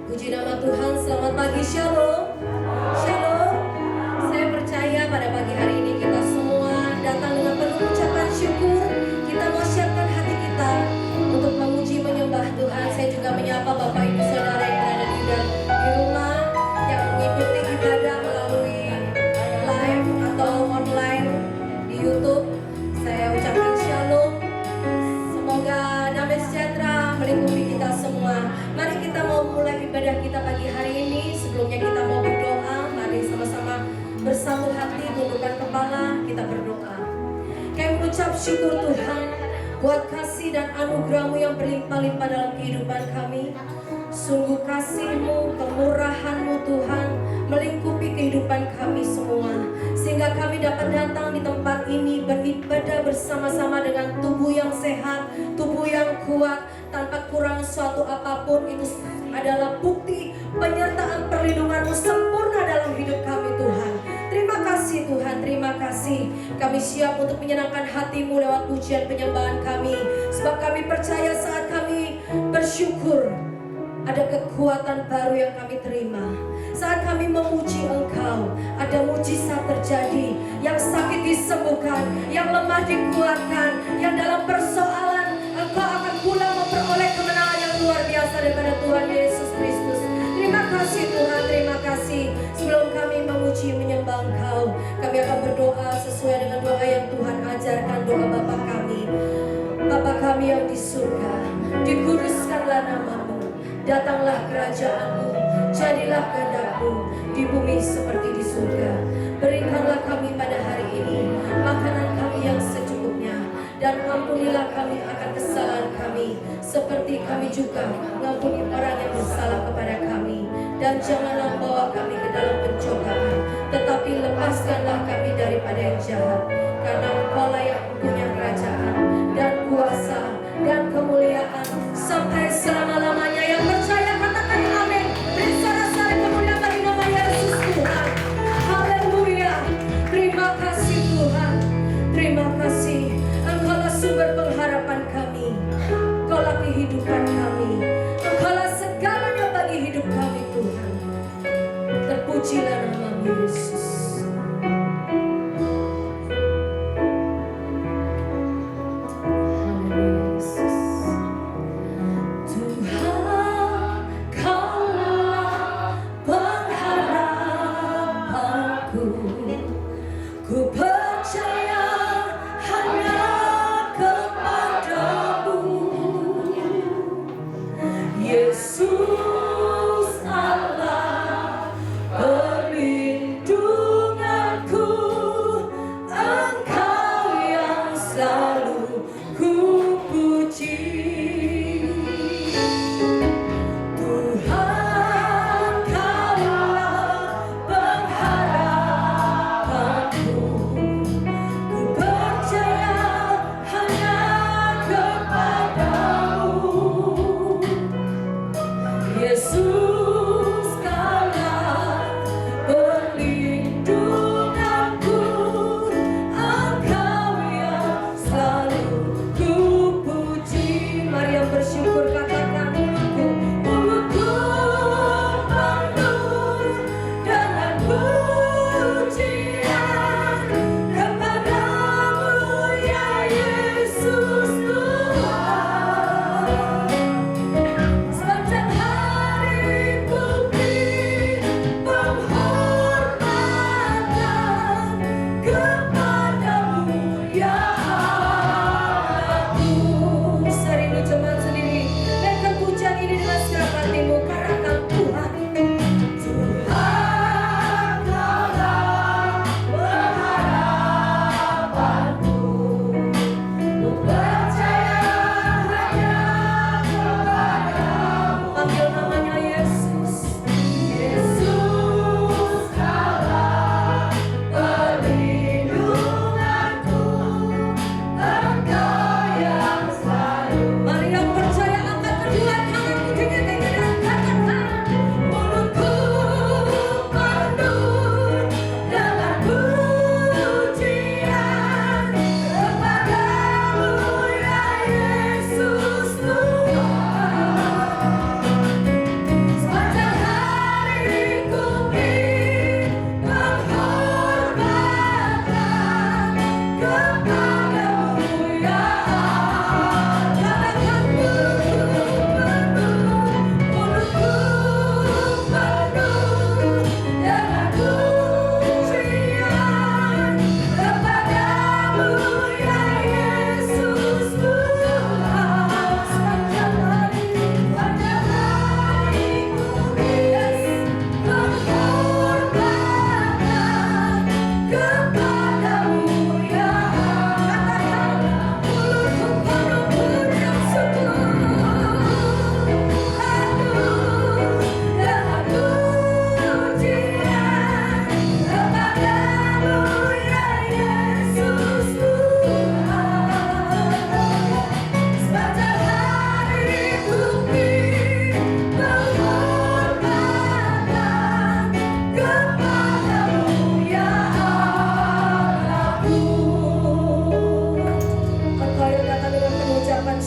Puji nama Tuhan, selamat pagi, Shalom. Shalom. Saya percaya pada pagi hari ini kita semua datang dengan penuh ucapan syukur. Kita mau siapkan hati kita untuk memuji menyembah Tuhan. Saya juga menyapa Bapak Ibu Saudara yang berada di rumah, yang mengikuti ibadah melalui live atau online di YouTube. Saya ucapkan shalom. Semoga damai sejahtera melingkupi kita semua. Mari kita mau mulai ibadah kita pagi hari ini. Sebelumnya kita mau berdoa. Mari sama-sama bersatu hati, tundukkan kepala, kita berdoa. Kami mengucap syukur Tuhan buat kasih dan anugerah-Mu yang berlimpah-limpah dalam kehidupan kami. Sungguh kasih-Mu, kemurahan-Mu Tuhan melingkupi kehidupan kami semua, sehingga kami dapat datang di tempat ini beribadah bersama-sama dengan tubuh yang sehat, tubuh yang kuat, tanpa kurang suatu apapun. Itu adalah bukti penyertaan perlindungan-Mu sempurna dalam hidup kami Tuhan. Terima kasih Tuhan, terima kasih. Kami siap untuk menyenangkan hati-Mu lewat pujian penyembahan kami, sebab kami percaya saat kami bersyukur ada kekuatan baru yang kami terima. Saat kami memuji Engkau, ada mujizat terjadi. Yang sakit disembuhkan, yang lemah dikuatkan, yang dalam persoalan Engkau akan pula memperoleh kemenangan yang luar biasa daripada Tuhan Yesus Kristus. Terima kasih Tuhan, terima kasih. Sebelum kami memuji menyembah Engkau, kami akan berdoa sesuai dengan doa yang Tuhan ajarkan, doa Bapa kami. Bapa kami yang di surga, dikuduskanlah nama-Mu. Datanglah kerajaan-Mu, jadilah kehendak-Mu di bumi seperti di surga. Berikanlah kami pada hari ini makanan kami yang secukupnya, dan ampunilah kami akan kesalahan kami, seperti kami juga mengampuni orang yang bersalah kepada kami. Dan janganlah bawa kami ke dalam pencobaan, tetapi lepaskanlah kami daripada yang jahat. Karena Engkau-lah yang punya kerajaan dan kuasa dan kemuliaan sampai selama-lamanya. Yang percaya katakan amin. Beri sorak-sorai kemuliaan bagi nama Yesus Tuhan. Haleluya. Terima kasih Tuhan. Terima kasih. Engkau-lah sumber pengharapan kami. Engkau-lah kehidupan kami. Engkau-lah segalanya bagi hidup kami Tuhan. Terpujilah nama-Mu Yesus.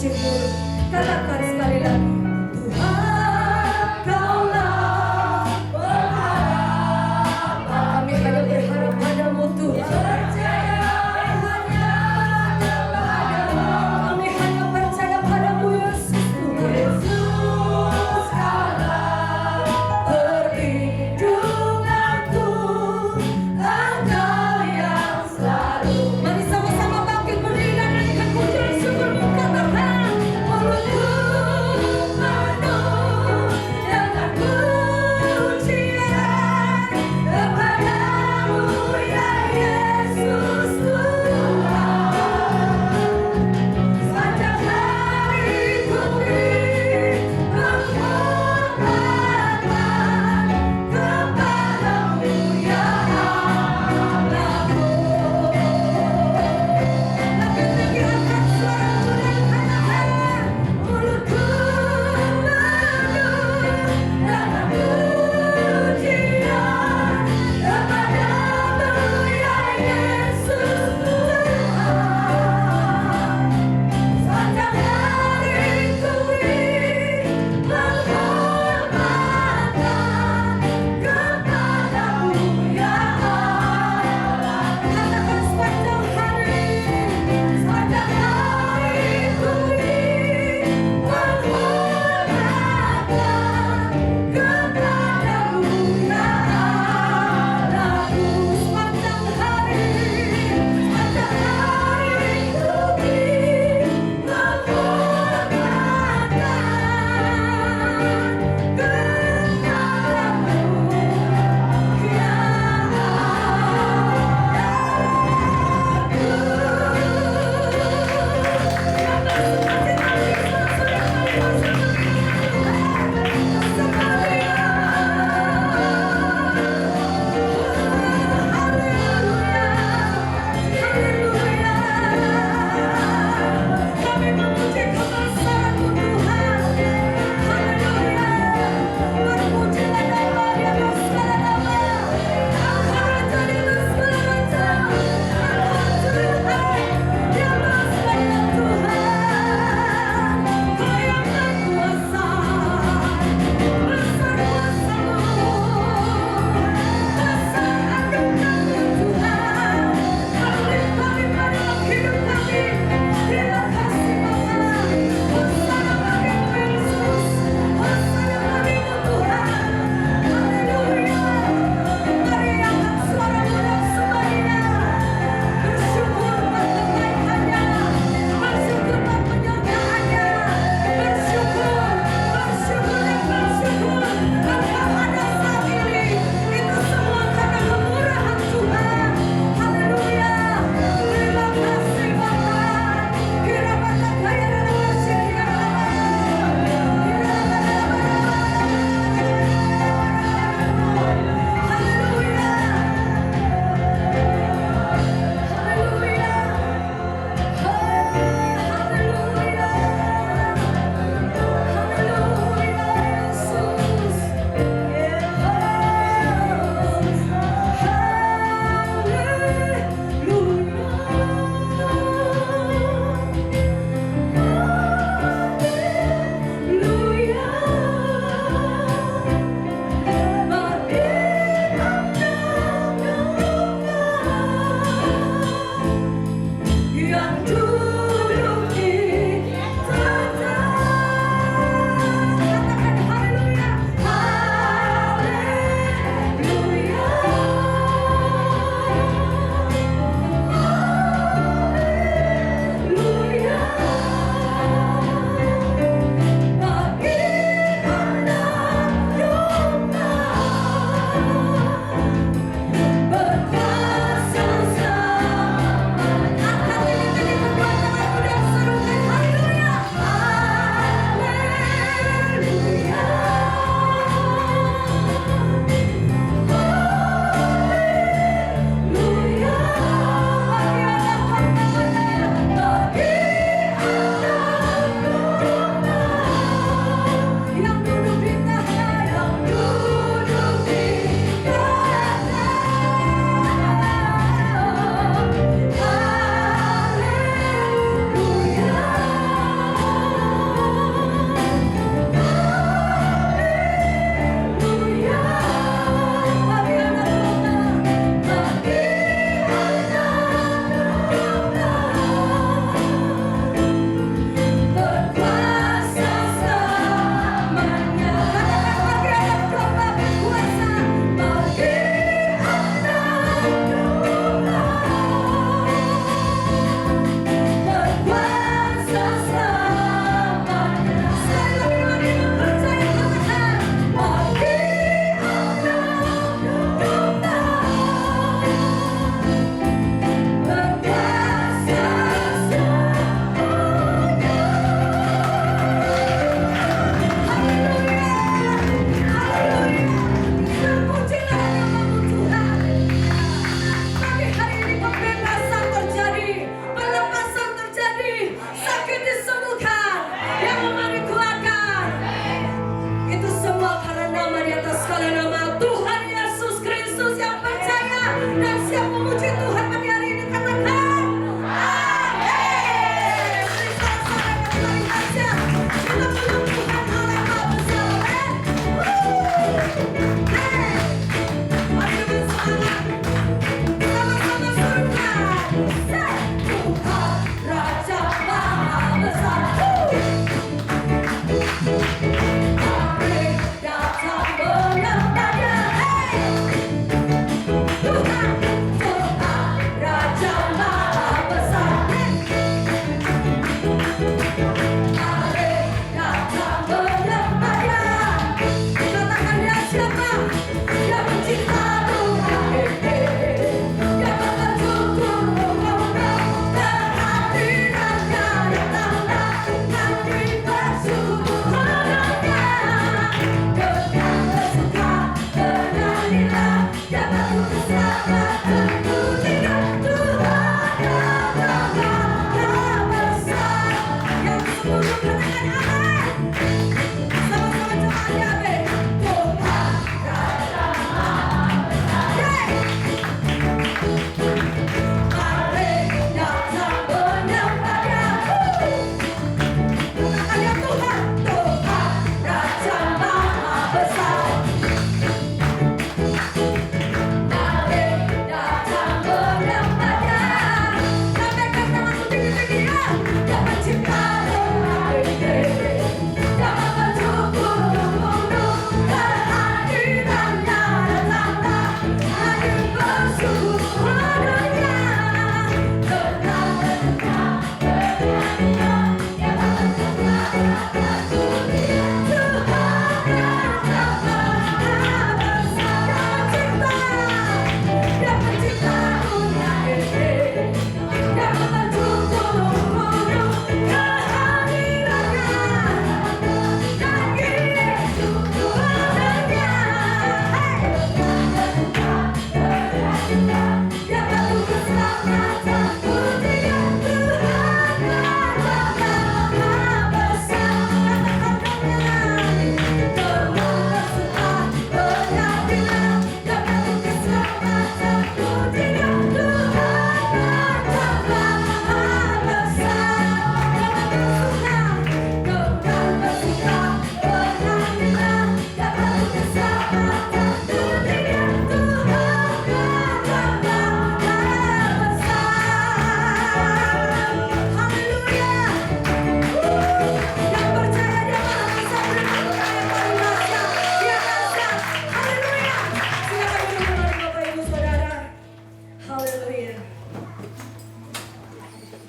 syukur. Katakan sekali lagi, Tuhan Kaulah pengharapan. Kami hanya berharap padamu Tuhan. Kami hanya percaya padamu Yesus Tuhan. Perlindunganku, Engkau yang selalu. Mari sama-sama bangkit berdiri dan nyanyikan pujian syukurmu. Katakan, mulutku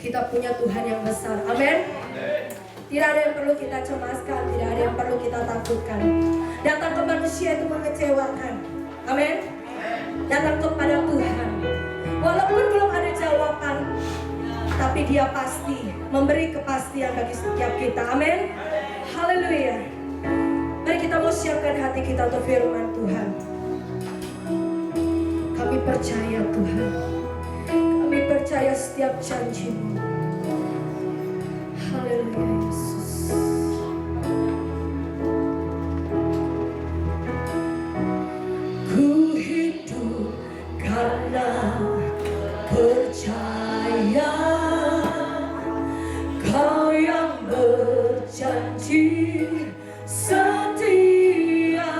Kita punya Tuhan yang besar. Amin. Tidak ada yang perlu kita cemaskan, tidak ada yang perlu kita takutkan. Datang ke manusia itu mengecewakan. Amin. Datang kepada Tuhan, walaupun belum ada jawaban, tapi Dia pasti memberi kepastian bagi setiap kita. Amin. Haleluya. Mari kita mau siapkan hati kita untuk firman Tuhan. Kami percaya Tuhan, kami percaya setiap janji-Mu. Haleluya Yesus. Ku hidup karena percaya Kau yang berjanji setia.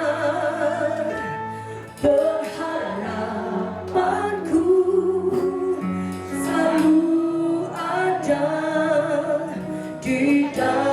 Berharapanku selalu ada di dalam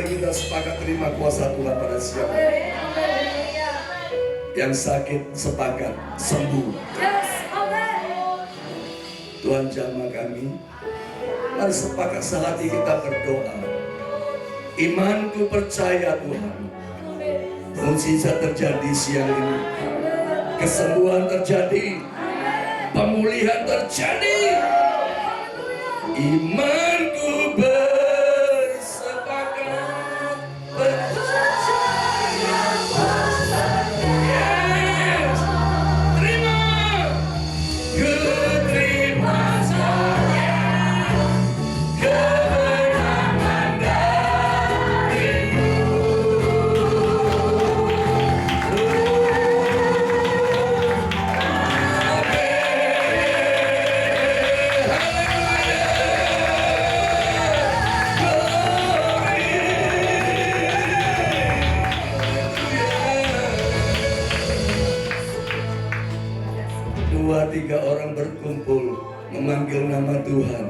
Mari kita sepakat terima kuasa Tuhan pada siang hari. Yang sakit sepakat sembuh. Tuhan jamah kami. Mari sepakat sehati kita berdoa. Imanku percaya Tuhan, mukjizat terjadi siang ini, kesembuhan terjadi, pemulihan terjadi. Imanku bersepakat percaya kuasa-Nya. Yes. Terima, ku terima saja kemenangan darimu. Dua tiga orang berkumpul memanggil nama Tuhan,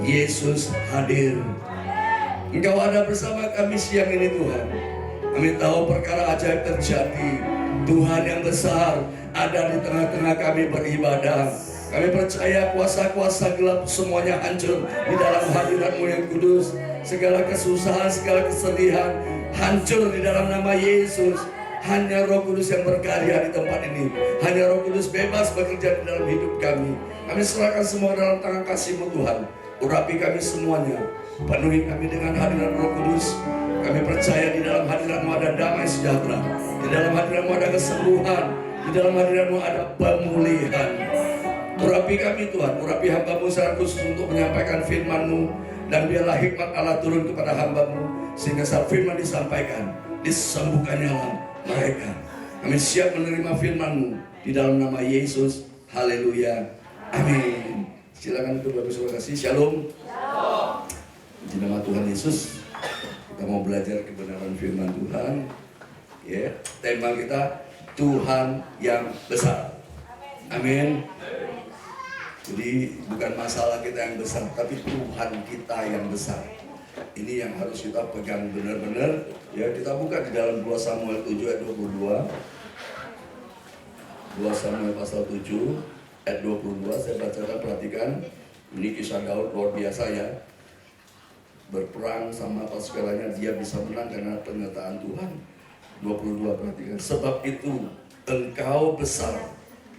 Yesus hadir. Engkau ada bersama kami siang ini Tuhan. Kami tahu perkara ajaib terjadi. Tuhan yang besar ada di tengah-tengah kami beribadah. Kami percaya kuasa-kuasa gelap semuanya hancur di dalam hadirat-Mu yang kudus. Segala kesusahan, segala kesedihan hancur di dalam nama Yesus. Hanya Roh Kudus yang berkarya di tempat ini. Hanya Roh Kudus bebas bekerja di dalam hidup kami. Kami serahkan semua dalam tangan kasih-Mu Tuhan. Urapi kami semuanya. Penuhi kami dengan hadirat Roh Kudus. Kami percaya di dalam hadirat-Mu ada damai sejahtera. Di dalam hadirat-Mu ada kesembuhan. Di dalam hadirat-Mu ada pemulihan. Urapi kami Tuhan. Urapi hamba-Mu secara khusus untuk menyampaikan firman-Mu. Dan biarlah hikmat Allah turun kepada hamba-Mu. Sehingga saat firman disampaikan, disembuhkannya mereka. Kami siap menerima firman-Mu di dalam nama Yesus. Haleluya. Amin. Silakan untuk Bapak Saudara kasih. Shalom. Di nama Tuhan Yesus, kita mau belajar kebenaran firman Tuhan. Ya, tema kita Tuhan yang besar. Amin. Jadi bukan masalah kita yang besar, tapi Tuhan kita yang besar. Ini yang harus kita pegang benar-benar. Ya, kita buka di dalam 2 Samuel 7 ayat 22. 2 Samuel pasal 7 ayat 22. Saya bacakan, perhatikan. Ini kisah Daud luar biasa ya. Berperang sama apa segalanya, dia bisa menang karena penyertaan Tuhan. 22, perhatikan. Sebab itu Engkau besar,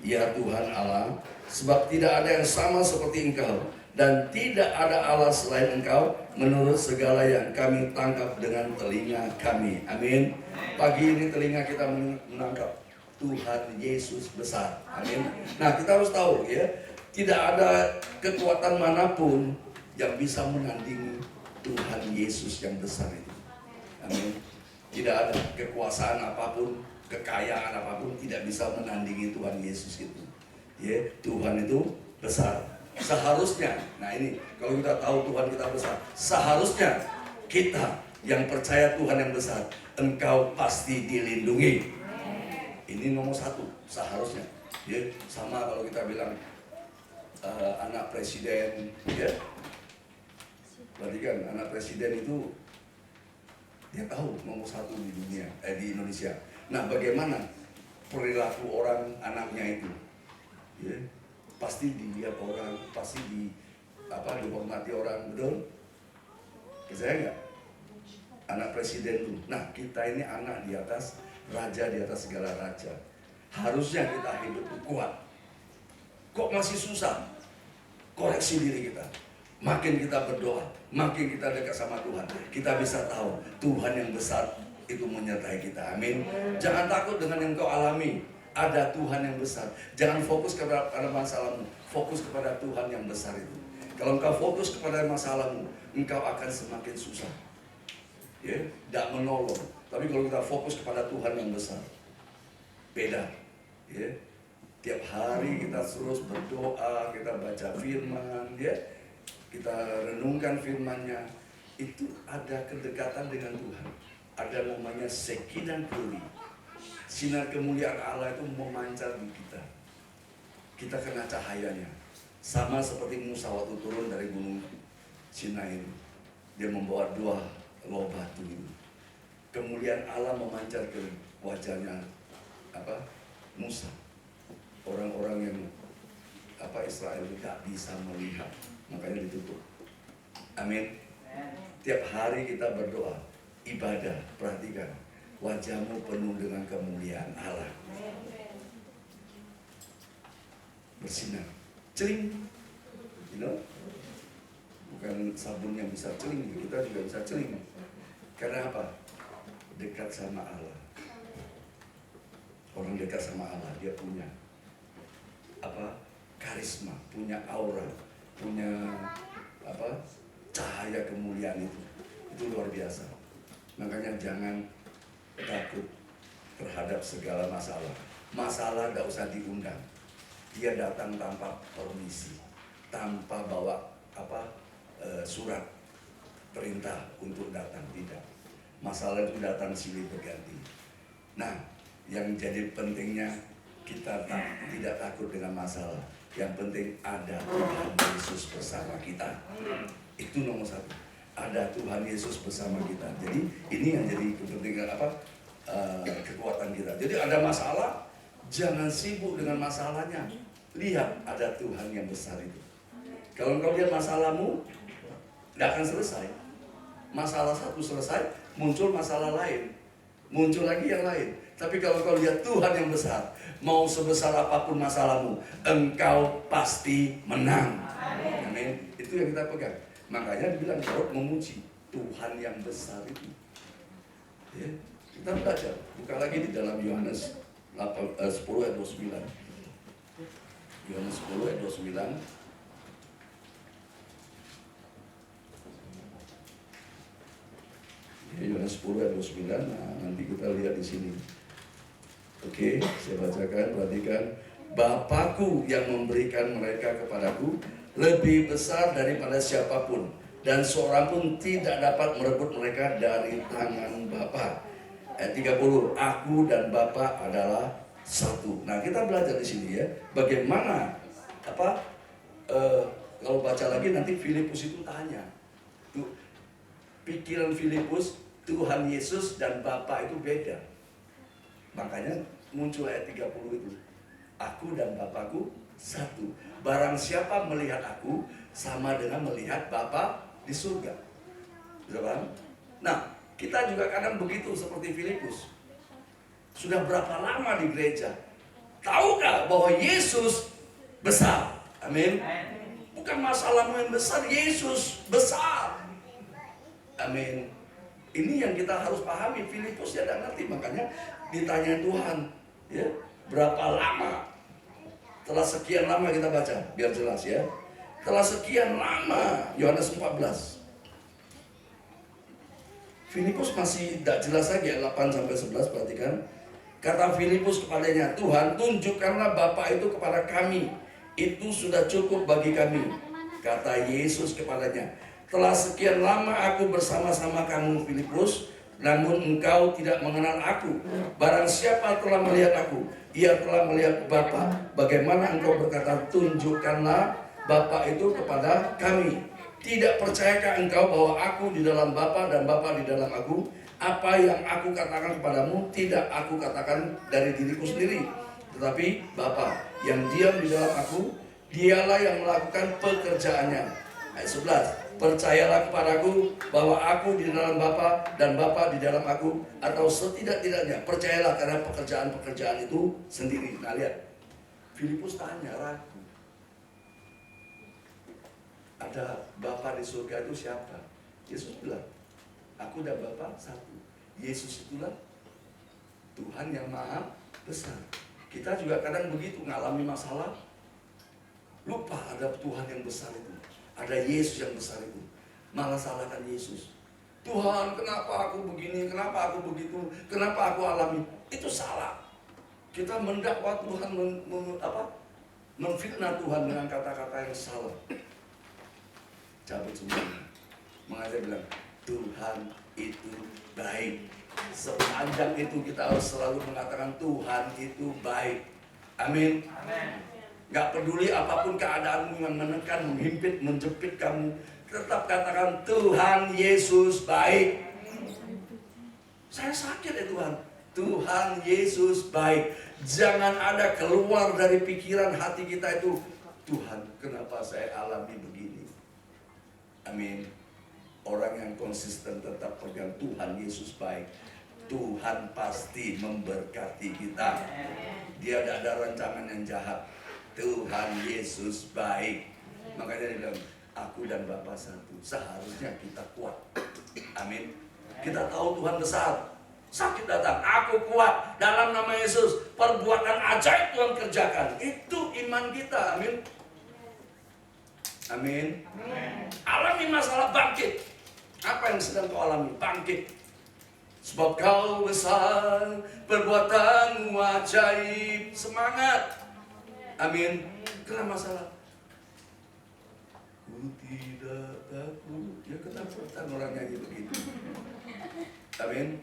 ya Tuhan Allah, sebab tidak ada yang sama seperti Engkau, dan tidak ada Allah selain Engkau, menurut segala yang kami tangkap dengan telinga kami. Amin. Pagi ini telinga kita menangkap Tuhan Yesus besar. Amin. Nah, kita harus tahu ya, tidak ada kekuatan manapun yang bisa menandingi Tuhan Yesus yang besar itu. Amin. Tidak ada kekuasaan apapun, kekayaan apapun tidak bisa menandingi Tuhan Yesus itu. Ya, Tuhan itu besar. Seharusnya, nah ini kalau kita tahu Tuhan kita besar, seharusnya kita yang percaya Tuhan yang besar, engkau pasti dilindungi. Ini nomor satu, seharusnya. Ya, sama kalau kita bilang anak presiden, ya, berarti kan anak presiden itu dia tahu nomor satu di dunia, di Indonesia. Nah, bagaimana perilaku orang anaknya itu? Ya, pasti dilihat orang, pasti dihormati orang, betul? Percaya nggak? Anak presiden itu. Nah, kita ini anak di atas raja, di atas segala raja. Harusnya kita hidup kuat. Kok masih susah? Koreksi diri kita. Makin kita berdoa, makin kita dekat sama Tuhan, kita bisa tahu Tuhan yang besar itu menyertai kita. Amin. Jangan takut dengan yang kau alami. Ada Tuhan yang besar. Jangan fokus kepada masalahmu, fokus kepada Tuhan yang besar itu. Kalau engkau fokus kepada masalahmu, engkau akan semakin susah. Ya, tidak menolong. Tapi kalau kita fokus kepada Tuhan yang besar, beda. Ya, tiap hari kita terus berdoa, kita baca firman, ya, kita renungkan firman-Nya, itu ada kedekatan dengan Tuhan. Ada namanya Shekinah Glory. Sinar kemuliaan Allah itu memancar di kita. Kita kena cahayanya. Sama seperti Musa waktu turun dari gunung Sinai. Dia membawa 2 loh batu itu. Kemuliaan Allah memancar ke wajahnya Musa. Orang-orang yang Israel tidak bisa melihat, makanya ditutup. Amin. Tiap hari kita berdoa, ibadah, perhatikan, wajahmu penuh dengan kemuliaan Allah. Bersinar, celing, bukan sabun yang bisa celing, kita juga bisa celing. Karena apa? Dekat sama Allah. Orang dekat sama Allah, dia punya karisma, punya aura, punya cahaya kemuliaan itu luar biasa. Makanya jangan takut terhadap segala masalah. Masalah gak usah diundang. Dia datang tanpa permisi, tanpa bawa surat perintah untuk datang, tidak. Masalah itu datang silih berganti. Nah, yang jadi pentingnya kita tidak takut dengan masalah. Yang penting ada Tuhan Yesus bersama kita. Itu nomor satu. Ada Tuhan Yesus bersama kita. Jadi ini yang jadi kepentingan kekuatan kita. Jadi ada masalah, jangan sibuk dengan masalahnya. Lihat ada Tuhan yang besar itu. Kalau engkau lihat masalahmu, tidak akan selesai. Masalah satu selesai, muncul masalah lain, muncul lagi yang lain. Tapi kalau kau lihat Tuhan yang besar, mau sebesar apapun masalahmu, engkau pasti menang. Amin. Itu yang kita pegang. Makanya dibilang Daud memuji Tuhan yang besar itu. Ya, kita belajar. Buka lagi di dalam Yohanes 10 ayat 29. Yohanes 10 ayat 29. Yohanes 10 ayat 29. Nah, nanti kita lihat di sini. Oke, saya bacakan, perhatikan. Bapakku yang memberikan mereka kepadaku lebih besar daripada siapapun, dan seorang pun tidak dapat merebut mereka dari tangan Bapa. Ayat 30, aku dan Bapa adalah satu. Nah, kita belajar di sini ya, bagaimana kalau baca lagi nanti Filipus itu tanya. Tuh, pikiran Filipus, Tuhan Yesus dan Bapa itu beda. Makanya muncul ayat 30 itu. Aku dan Bapakku satu. Barang siapa melihat aku, sama dengan melihat Bapa di surga. Nah, kita juga kadang begitu seperti Filipus. Sudah berapa lama di gereja? Tahukah bahwa Yesus besar? Amin. Bukan masalahmu yang besar, Yesus besar. Amin. Ini yang kita harus pahami. Filipus ya tidak ngerti, makanya ditanya Tuhan, ya, berapa lama? Telah sekian lama kita baca, biar jelas ya. Telah sekian lama, Yohanes 14. Filipus masih tidak jelas lagi, 8-11, perhatikan. Kata Filipus kepadanya, Tuhan, tunjukkanlah Bapa itu kepada kami. Itu sudah cukup bagi kami. Kata Yesus kepadanya, telah sekian lama aku bersama-sama kamu, Filipus, namun engkau tidak mengenal aku. Barang siapa telah melihat aku, ia telah melihat Bapa. Bagaimana engkau berkata, tunjukkanlah Bapa itu kepada kami? Tidak percayakah engkau bahwa aku di dalam Bapa dan Bapa di dalam aku? Apa yang aku katakan kepadamu, tidak aku katakan dari diriku sendiri, tetapi Bapa yang diam di dalam aku, dialah yang melakukan pekerjaannya. Ayat 11. Percayalah kepadaku bahwa aku di dalam Bapa dan Bapa di dalam aku, atau setidak-tidaknya percayalah karena pekerjaan-pekerjaan itu sendiri. Nah, lihat, Filipus tanya, ragu. Ada Bapa di surga itu siapa? Yesus bilang, aku dan Bapa satu. Yesus itulah Tuhan yang maha besar. Kita juga kadang begitu, ngalami masalah, lupa ada Tuhan yang besar itu, ada Yesus yang besar itu, malah salahkan Yesus. Tuhan, kenapa aku begini, kenapa aku begitu, kenapa aku alami? Itu salah. Kita mendakwa Tuhan, menfitnah Tuhan dengan kata-kata yang salah. Cabut semuanya. Makanya bilang, Tuhan itu baik. Sepanjang itu kita harus selalu mengatakan Tuhan itu baik. Amin. Gak peduli apapun keadaanmu yang menekan, menghimpit, menjepit kamu, tetap katakan Tuhan Yesus baik. Saya sakit ya Tuhan. Tuhan Yesus baik. Jangan ada keluar dari pikiran hati kita itu, Tuhan, kenapa saya alami begini? Amin. Orang yang konsisten tetap pegang Tuhan Yesus baik, Tuhan pasti memberkati kita. Dia tidak ada rancangan yang jahat. Tuhan Yesus baik. Makanya dia bilang, aku dan Bapa satu. Seharusnya kita kuat. Amin. Kita tahu Tuhan besar. Sakit datang, aku kuat dalam nama Yesus. Perbuatan ajaib Tuhan kerjakan. Itu iman kita. Amin. Amin. Alami masalah, bangkit. Apa yang sedang kau alami? Bangkit. Sebab kau besar, perbuatanmu ajaib. Semangat. Amin. Kenapa masalah? Ku tidak takut. Ya ketakutan orang nyanyi begitu. Amin.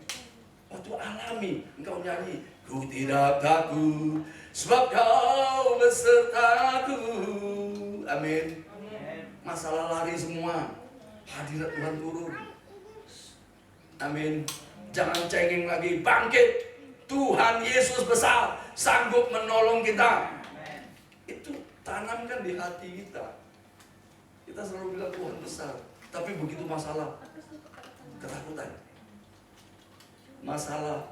Waktu alami, engkau nyanyi, ku tidak takut, sebab kau besertaku. Amin. Masalah lari semua, hadirat Tuhan turun. Amin. Jangan cengeng lagi, bangkit. Tuhan Yesus besar, sanggup menolong kita. Itu tanamkan di hati kita. Kita selalu bilang Tuhan besar, tapi begitu masalah, ketakutan. Masalah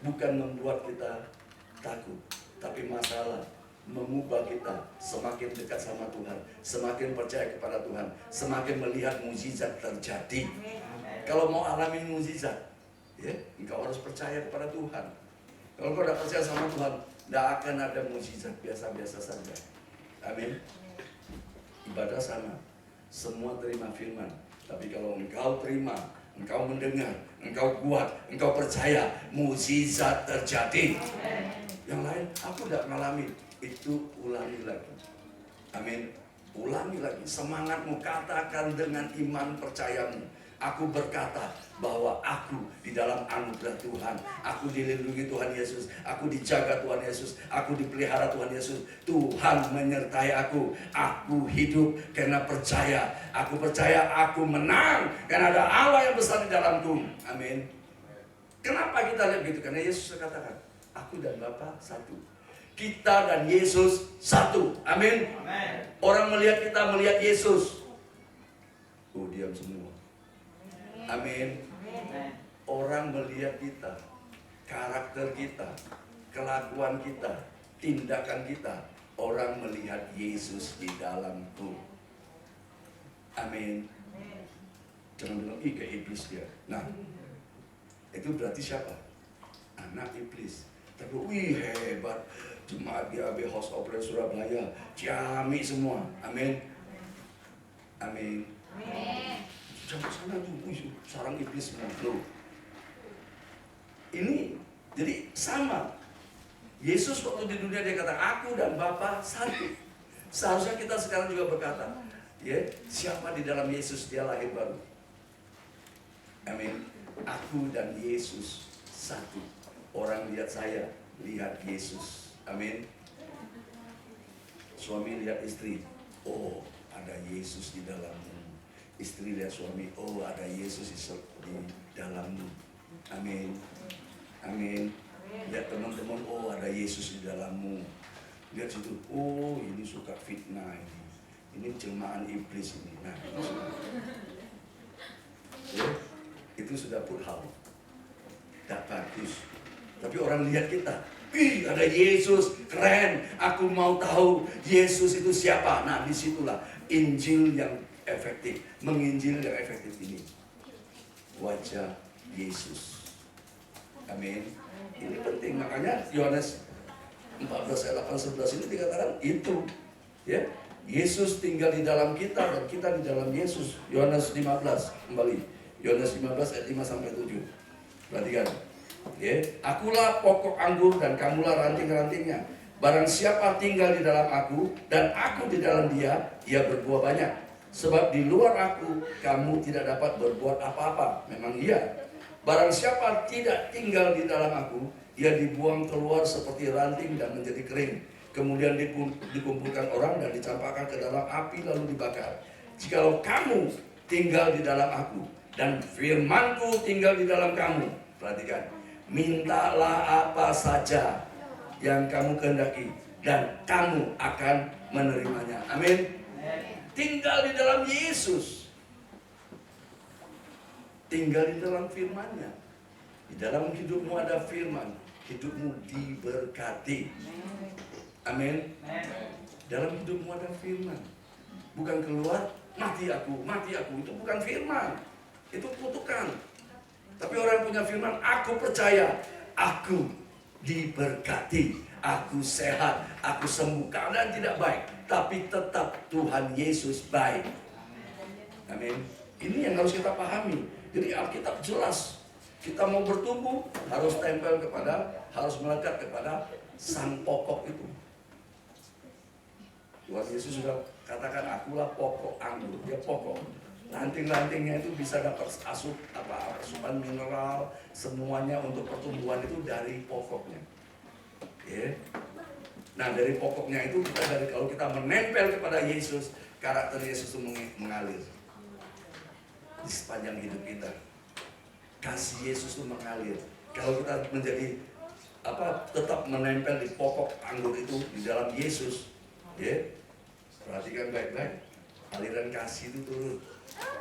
bukan membuat kita takut, tapi masalah mengubah kita semakin dekat sama Tuhan, semakin percaya kepada Tuhan, semakin melihat mukjizat terjadi. Kalau mau alami mukjizat, ya, engkau harus percaya kepada Tuhan. Kalau engkau tidak percaya sama Tuhan, tidak akan ada mukjizat, biasa-biasa saja. Amin. Ibadah sama, semua terima firman, tapi kalau engkau terima, engkau mendengar, engkau kuat, engkau percaya, mukjizat terjadi. Yang lain, aku tidak mengalami. Itu ulangi lagi. Amin. Ulangi lagi. Semangatmu, katakan dengan iman percayamu. Aku berkata bahwa aku di dalam anugerah Tuhan. Aku dilindungi Tuhan Yesus. Aku dijaga Tuhan Yesus. Aku dipelihara Tuhan Yesus. Tuhan menyertai aku. Aku hidup karena percaya. Aku percaya aku menang karena ada Allah yang besar di dalamku. Amin. Kenapa kita lihat gitu? Karena Yesus katakan, aku dan Bapa satu. Kita dan Yesus satu. Amin. Orang melihat kita, melihat Yesus. Oh, diam semua. Amin. Orang melihat kita, karakter kita, kelakuan kita, tindakan kita. Orang melihat Yesus di dalamku. Amin. Jangan bilang, ih kayak iblis dia. Nah, itu berarti siapa? Anak iblis. Tapi wih hebat, jemaat GAB House of Prayer Surabaya, Ciami semua. Amin. Amin. Jangan sana tuh, wih, sarang iblis semua. Loh. Ini jadi sama. Yesus waktu di dunia dia kata, aku dan Bapa satu. Seharusnya kita sekarang juga berkata, ya, siapa di dalam Yesus dia lahir baru. Amin. Aku dan Yesus satu. Orang lihat saya, lihat Yesus. Amin. Suami lihat istri, oh ada Yesus di dalammu. Istri lihat suami, oh ada Yesus di dalammu. Amin. Amin. Lihat teman-teman, oh ada Yesus di dalammu. Lihat situ, oh ini suka fitnah ini. Ini jelmaan iblis ini. Nah, ya, itu sudah put hal. Tak bagus. Tapi orang lihat kita, ih ada Yesus, keren. Aku mau tahu Yesus itu siapa. Nah disitulah Injil yang efektif, menginjil yang efektif ini. Wajah Yesus. Amin. Ini penting, makanya Yohanes 14 ayat 8-11 ini dikatakan itu, ya. Yesus tinggal di dalam kita dan kita di dalam Yesus. Yohanes 15 kembali. Yohanes 15 ayat 5-7. Perhatikan. Ya, akulah pokok anggur dan kamulah ranting-rantingnya. Barang siapa tinggal di dalam aku dan aku di dalam dia, ia berbuah banyak. Sebab di luar aku, kamu tidak dapat berbuat apa-apa. Memang iya. Barang siapa tidak tinggal di dalam aku, ia dibuang keluar seperti ranting dan menjadi kering. Kemudian dikumpulkan orang dan dicampakkan ke dalam api lalu dibakar. Jikalau kamu tinggal di dalam aku dan firmanku tinggal di dalam kamu. Perhatikan, mintalah apa saja yang kamu kehendaki dan kamu akan menerimanya. Amin. Tinggal di dalam Yesus, tinggal di dalam firman-Nya. Di dalam hidupmu ada firman, hidupmu diberkati. Amin. Dalam hidupmu ada firman. Bukan keluar, mati aku, itu bukan firman. Itu kutukan. Tapi orang punya firman, aku percaya, aku diberkati, aku sehat, aku sembuh. Keadaan tidak baik, tapi tetap Tuhan Yesus baik. Amin. Ini yang harus kita pahami. Jadi Alkitab jelas, kita mau bertumbuh harus tempel kepada, harus melekat kepada sang pokok itu. Tuhan Yesus sudah katakan, akulah pokok anggur. Dia pokok. Lanting-lantingnya itu bisa dapat asupan mineral, semuanya untuk pertumbuhan itu dari pokoknya. Okay. Nah, dari pokoknya itu kalau kita menempel kepada Yesus, karakter Yesus itu mengalir di sepanjang hidup kita. Kasih Yesus itu mengalir. Kalau kita menjadi tetap menempel di pokok anggur itu di dalam Yesus, ya. Perhatikan baik-baik, aliran kasih itu turun.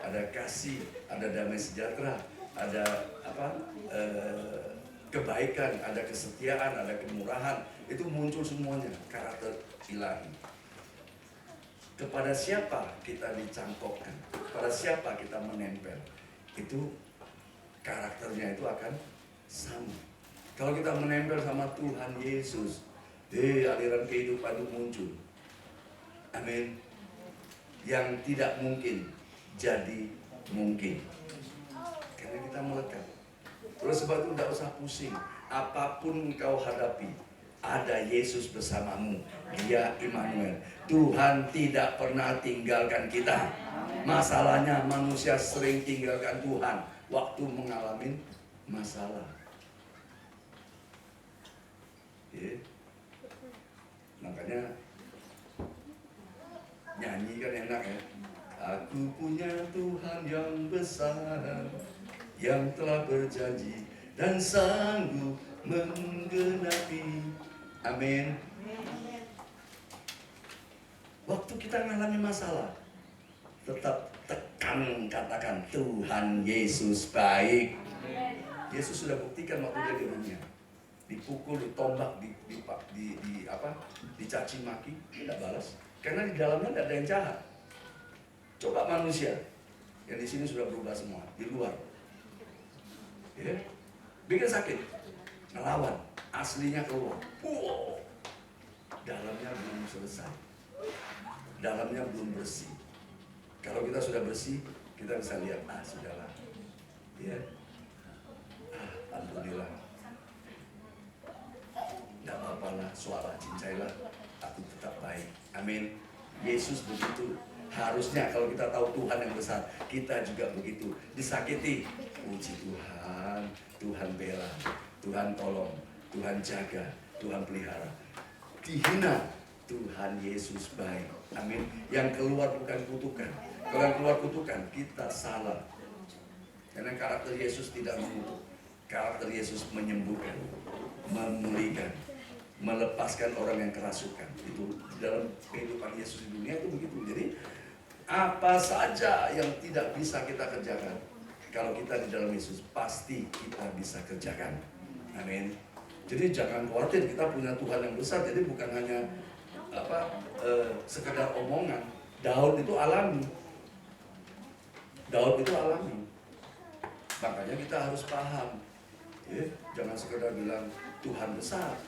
Ada kasih, ada damai sejahtera, ada kebaikan, ada kesetiaan, ada kemurahan. Itu muncul semuanya, karakter ilahi. Kepada siapa kita dicangkokkan, kepada siapa kita menempel, itu karakternya itu akan sama. Kalau kita menempel sama Tuhan Yesus, aliran kehidupan itu muncul. Amin. Yang tidak mungkin jadi mungkin, karena kita melekat. Terus sebab itu tidak usah pusing. Apapun engkau hadapi, ada Yesus bersamamu. Dia Immanuel. Tuhan tidak pernah tinggalkan kita. Masalahnya manusia sering tinggalkan Tuhan waktu mengalami masalah. Makanya nyanyi kan enak ya. Aku punya Tuhan yang besar, yang telah berjanji dan sanggup menggenapi. Amin. Waktu kita mengalami masalah, tetap katakan Tuhan Yesus baik. Yesus sudah buktikan waktu dia di dunia, dipukul, ditombak, dicaci maki, tidak balas. Karena di dalamnya tidak ada yang jahat. Coba manusia yang di sini sudah berubah semua, di luar, bikin sakit, ngelawan, aslinya keluar. Dalamnya belum selesai, dalamnya belum bersih. Kalau kita sudah bersih, kita bisa lihat, sudahlah, alhamdulillah, tidak apa-apa lah, suara cincailah, aku tetap baik. Amin. Yesus begitu. Harusnya kalau kita tahu Tuhan yang besar, kita juga begitu. Disakiti, puji Tuhan, Tuhan bela, Tuhan tolong, Tuhan jaga, Tuhan pelihara. Dihina, Tuhan Yesus baik. Amin. Yang keluar bukan kutukan. Kalau yang keluar kutukan, kita salah. Karena karakter Yesus tidak mengutuk. Karakter Yesus menyembuhkan, memulihkan, melepaskan orang yang kerasukan. Itu dalam kehidupan Yesus di dunia itu begitu. Jadi apa saja yang tidak bisa kita kerjakan, kalau kita di dalam Yesus, pasti kita bisa kerjakan. Amin. Jadi jangan khawatir, kita punya Tuhan yang besar. Jadi bukan hanya sekedar omongan. Daud itu alami. Makanya kita harus paham. Jangan sekedar bilang Tuhan besar.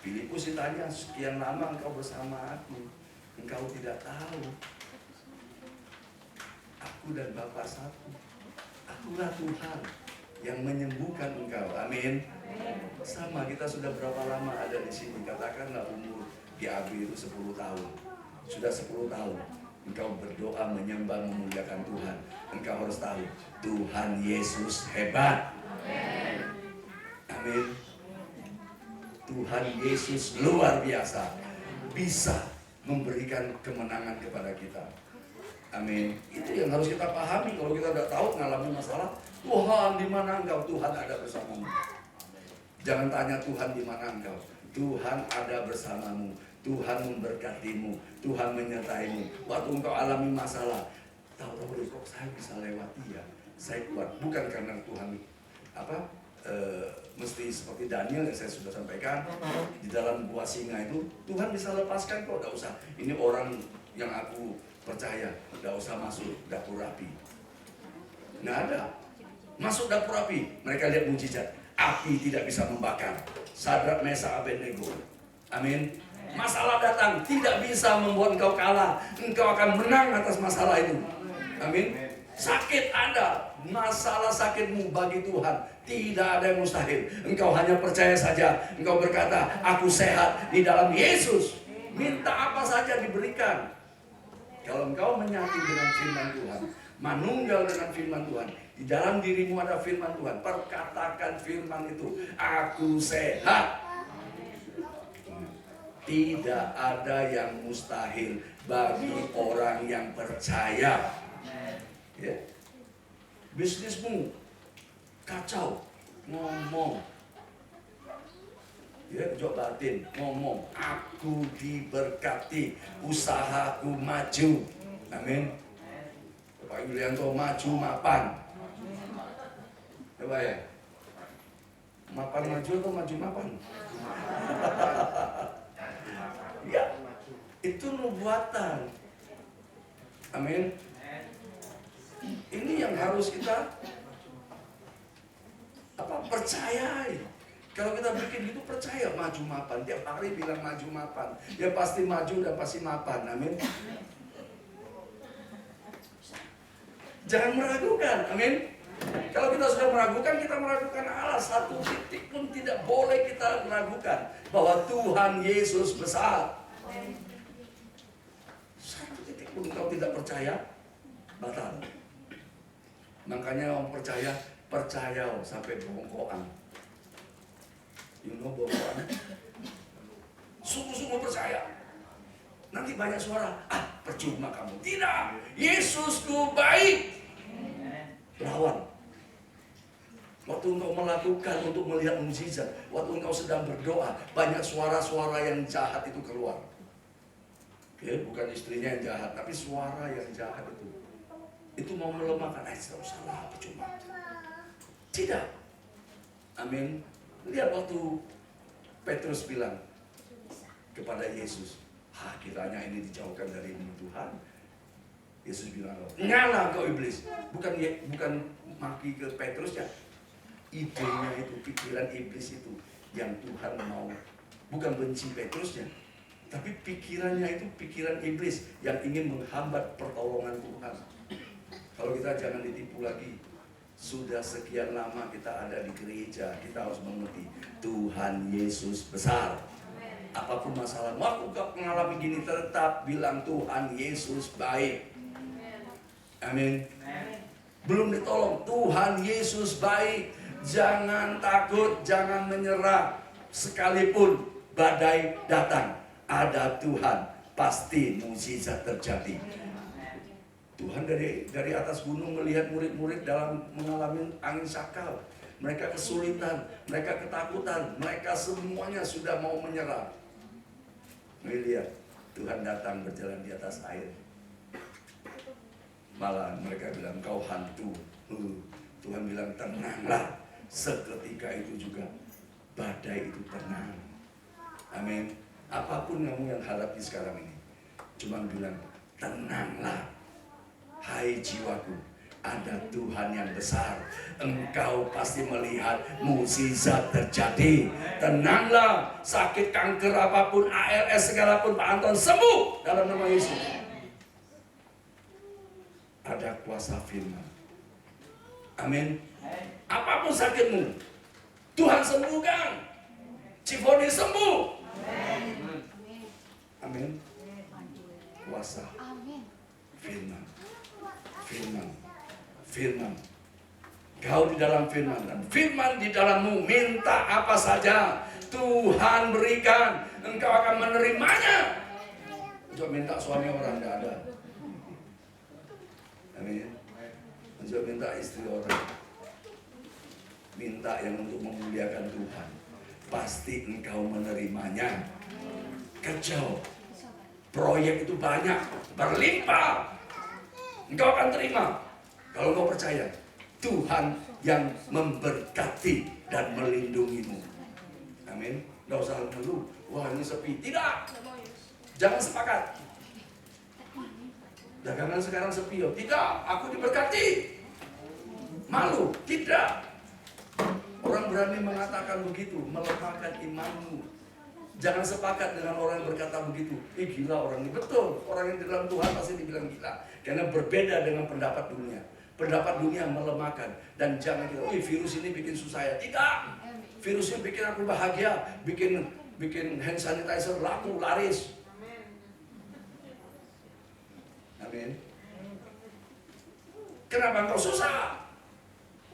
Filipus ditanya, sekian lama engkau bersama aku, engkau tidak tahu aku dan Bapa satu. Akulah Tuhan yang menyembuhkan engkau. Amin. Sama, kita sudah berapa lama ada di sini? Katakanlah umur GAB itu 10 tahun. Sudah 10 tahun engkau berdoa, menyembah, memuliakan Tuhan. Engkau harus tahu Tuhan Yesus hebat. Amin. Tuhan Yesus luar biasa, bisa memberikan kemenangan kepada kita. Amin. Itu yang harus kita pahami. Kalau kita tidak tahu mengalami masalah, Tuhan di mana engkau? Tuhan ada bersamamu. Jangan tanya Tuhan di mana engkau. Tuhan ada bersamamu. Tuhan memberkatimu. Tuhan menyertaimu. Waktu engkau alami masalah, tahu-tahu kok saya bisa lewati ya. Saya kuat. Bukan karena Tuhan mesti seperti Daniel yang saya sudah sampaikan di dalam gua singa itu, Tuhan bisa lepaskan kok. Tidak usah. Ini orang yang aku percaya, tidak usah masuk dapur api. Nggak ada. Masuk dapur api, mereka lihat mujizat. Api tidak bisa membakar. Sadrak, Mesak, Abednego. Amin. Masalah datang tidak bisa membuat engkau kalah. Engkau akan menang atas masalah itu. Amin. Sakit ada, masalah sakitmu bagi Tuhan tidak ada yang mustahil. Engkau hanya percaya saja. Engkau berkata, aku sehat di dalam Yesus. Minta apa saja diberikan. Kalau engkau menyatu dengan firman Tuhan, manunggal dengan firman Tuhan, di dalam dirimu ada firman Tuhan, perkatakan firman itu, aku sehat. Tidak ada yang mustahil bagi orang yang percaya. Ya. Bisnismu kacau, ngomong. Ya, jok batin, ngomong, aku diberkati, usahaku maju. Amin. Pak Yulianto maju mapan. Coba ya. Mapan maju atau maju mapan? Ya, itu nubuatan. Amin. Ini yang harus kita percayai. Kalau kita bikin gitu percaya, maju mapan. Tiap hari bilang maju mapan, ya pasti maju dan pasti mapan. Amin. Jangan meragukan. Amin. Kalau kita sudah meragukan, kita meragukan Allah. Satu titik pun tidak boleh kita meragukan bahwa Tuhan Yesus besar. Satu titik pun kau tidak percaya, batal. Makanya orang percaya sampai bongkoan. You know bongkoan? Sungguh-sungguh percaya. Nanti banyak suara, percuma kamu. Tidak, Yesusku baik. Lawan. Waktu engkau melakukan untuk melihat mukjizat, waktu engkau sedang berdoa, banyak suara-suara yang jahat itu keluar. Oke, bukan istrinya yang jahat, tapi suara yang jahat itu mau melemahkan. Tidak usah lah, percuma. Tidak. Amin. Lihat waktu Petrus bilang kepada Yesus, kiranya ini dijauhkan dari Tuhan. Yesus bilang, ngalah kau iblis. Bukan maki ke Petrus ya. Idenya itu, pikiran iblis itu yang Tuhan mau. Bukan benci Petrusnya, tapi pikirannya itu pikiran iblis yang ingin menghambat pertolongan Tuhan. Kalau kita jangan ditipu lagi. Sudah sekian lama kita ada di gereja, kita harus mengerti Tuhan Yesus besar. Apapun masalahmu, aku mengalami gini, tetap bilang Tuhan Yesus baik. Amin. Belum ditolong, Tuhan Yesus baik. Jangan takut, jangan menyerah. Sekalipun badai datang, ada Tuhan, pasti mukjizat terjadi. Tuhan dari atas gunung melihat murid-murid dalam mengalami angin sakal. Mereka kesulitan, mereka ketakutan, mereka semuanya sudah mau menyerah. Melihat Tuhan datang berjalan di atas air. Malah mereka bilang, kau hantu. Tuhan bilang, tenanglah. Seketika itu juga badai itu tenang. Amin. Apapun kamu yang hadapi sekarang ini, cuma bilang, tenanglah. Hai jiwaku, ada Tuhan yang besar. Engkau pasti melihat mukjizat terjadi. Tenanglah, sakit kanker apapun, ALS segala pun, Pak Anton sembuh dalam nama Yesus. Ada kuasa firman. Amin. Apapun sakitmu, Tuhan sembuhkan. Cifoni sembuh. Amin. Kuasa firman. Firman. Kau di dalam firman, dan firman di dalammu. Minta apa saja, Tuhan berikan. Engkau akan menerimanya. Coba minta suami orang, tidak ada. Amin. Jangan minta istri orang, minta yang untuk memuliakan Tuhan. Pasti engkau menerimanya. Kacau. Proyek itu banyak, berlimpah. Engkau akan terima. Kalau engkau percaya, Tuhan yang memberkati dan melindungimu. Amin. Nggak usah ngeluh, wah ini sepi. Tidak. Jangan sepakat. Dagangan sekarang sepi. Tidak, aku diberkati. Malu. Tidak. Orang berani mengatakan begitu, melemahkan imanmu. Jangan sepakat dengan orang yang berkata begitu. Gila orang ini. Betul, orang yang di dalam Tuhan pasti dibilang gila. Karena berbeda dengan pendapat dunia. Pendapat dunia melemahkan. Dan jangan kita, virus ini bikin susah ya. Tidak. Virus ini bikin aku bahagia. Bikin hand sanitizer laku, laris. Amin. Kenapa engkau susah?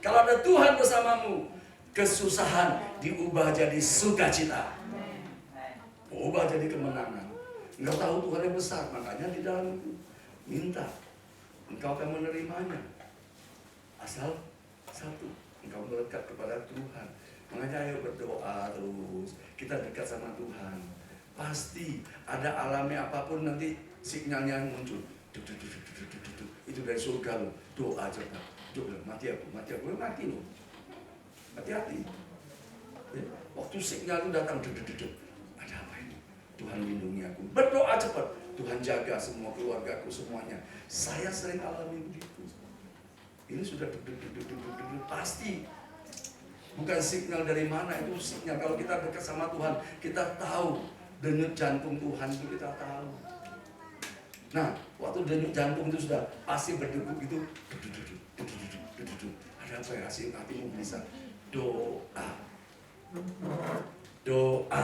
Kalau ada Tuhan bersamamu, kesusahan diubah jadi sukacita. Ubah jadi kemenangan. Engkau tahu Tuhan yang besar, makanya di dalam itu minta, engkau akan menerimanya. Asal satu, engkau melekat kepada Tuhan. Makanya ayo berdoa terus. Kita dekat sama Tuhan. Pasti ada alami apapun nanti sinyalnya muncul. Itu dari surga loh. Doa cepat. Doa mati aku. Mati loh. Hati-hati. Ya, waktu sinyal itu datang. Ada apa ini? Tuhan lindungi aku. Berdoa cepat. Tuhan jaga semua keluargaku semuanya. Saya sering alami begitu. Ini sudah pasti. Bukan signal dari mana, itu signal. Kalau kita dekat sama Tuhan, kita tahu denyut jantung Tuhan itu kita tahu. Nah, waktu denyut jantung itu sudah pasti berdegup gitu. Ada apa ya? Hatimu bisa doa. Doa.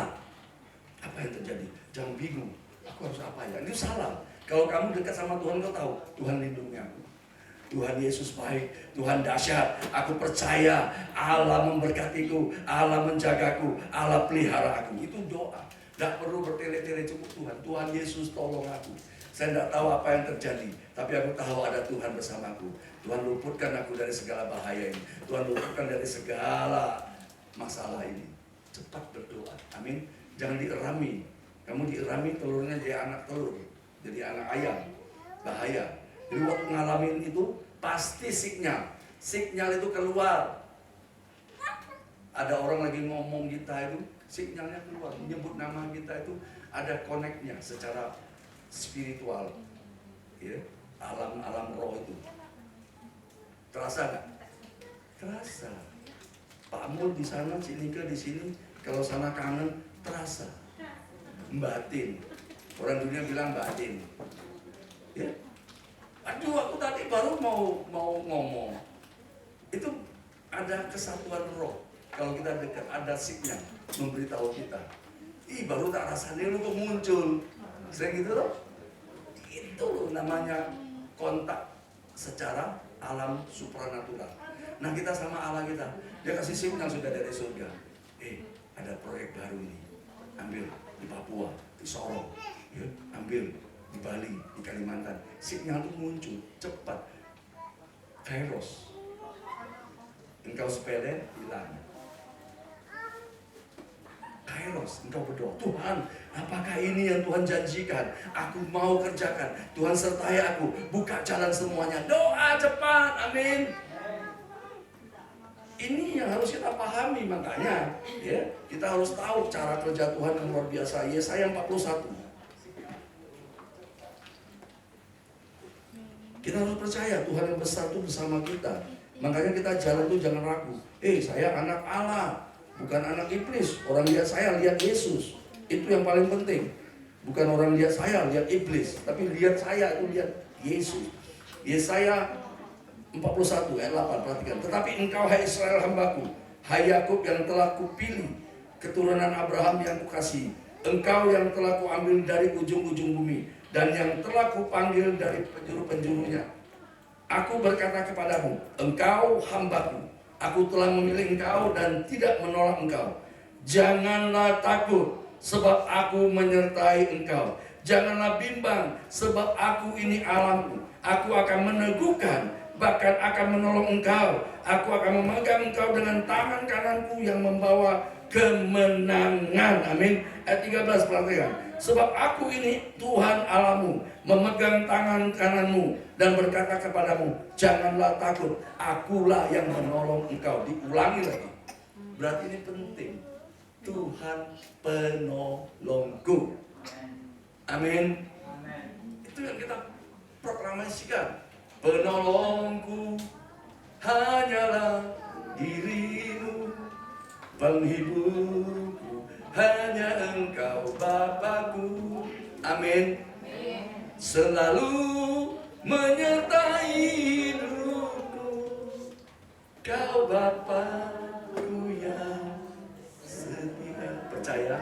Apa yang terjadi? Jangan bingung. Aku harus apa ya? Itu salah. Kalau kamu dekat sama Tuhan, kau tahu Tuhan lindungi aku. Tuhan Yesus baik, Tuhan dahsyat. Aku percaya Allah memberkatiku, Allah menjagaku, Allah pelihara aku. Itu doa. Tidak perlu bertele-tele, cukup Tuhan. Tuhan Yesus tolong aku. Saya tidak tahu apa yang terjadi, tapi aku tahu ada Tuhan bersamaku. Tuhan luputkan aku dari segala bahaya ini. Tuhan luputkan dari segala masalah ini. Cepat berdoa. Amin. Jangan dierami. Kamu dierami, telurnya jadi anak telur, jadi anak ayam. Bahaya. Jadi waktu ngalamin itu pasti signal itu keluar. Ada orang lagi ngomong kita itu, signalnya keluar, menyebut nama kita itu ada connect-nya secara spiritual, ya, alam roh itu. Terasa nggak? Terasa. Pak Mul di sana, Cinika di sini, kalau sana kangen terasa. Batin. Orang dunia bilang batin. Ya. Aduh, aku tadi baru mau ngomong. Itu ada kesatuan roh. Kalau kita dekat, ada signal memberitahu kita. Baru tak rasanya lu kok muncul. Sering gitu loh. Itu loh namanya kontak secara alam supranatural. Nah, kita sama Allah kita. Dia kasih signal sudah dari surga. Ada proyek baru ini. Ambil di Papua, di Sorong. Ya, ambil di Bali, di Kalimantan. Signal itu muncul cepat. Kairos. Engkau sepele, hilang. Kairos, engkau berdoa, Tuhan, apakah ini yang Tuhan janjikan? Aku mau kerjakan. Tuhan sertai aku, buka jalan semuanya. Doa cepat, amin. Ini yang harus kita pahami, makanya ya, kita harus tahu cara kerja Tuhan yang luar biasa. Yesaya 41. Kita harus percaya Tuhan yang besar itu bersama kita. Makanya kita jalan itu jangan ragu. Saya anak Allah, bukan anak iblis. Orang lihat saya, lihat Yesus. Itu yang paling penting. Bukan orang lihat saya, lihat iblis. Tapi lihat saya, itu lihat Yesus. Yesaya 41 ayat 8, perhatikan. Tetapi engkau hai Israel hambaku, hai Yakub yang telah kupilih, keturunan Abraham yang kukasihi. Engkau yang telah kuambil dari ujung-ujung bumi, dan yang telah kupanggil dari penjuru-penjurunya. Aku berkata kepadamu, engkau hambaku, aku telah memilih engkau dan tidak menolak engkau. Janganlah takut, sebab aku menyertai engkau. Janganlah bimbang, sebab aku ini Allahmu. Aku akan meneguhkan, bahkan akan menolong engkau. Aku akan memegang engkau dengan tangan kananku yang membawa kemenangan. Amin. Ayat 13, perhatikan. Sebab aku ini Tuhan Allahmu, memegang tangan kananmu dan berkata kepadamu, janganlah takut, akulah yang menolong engkau. Diulangi lagi. Berarti ini penting. Tuhan penolongku. Amin. Itu yang kita proklamasikan. Penolongku hanyalah dirimu, penghiburku hanya engkau Bapakku. Amin. Selalu menyertai hidupku, kau Bapakku yang setia. Percaya?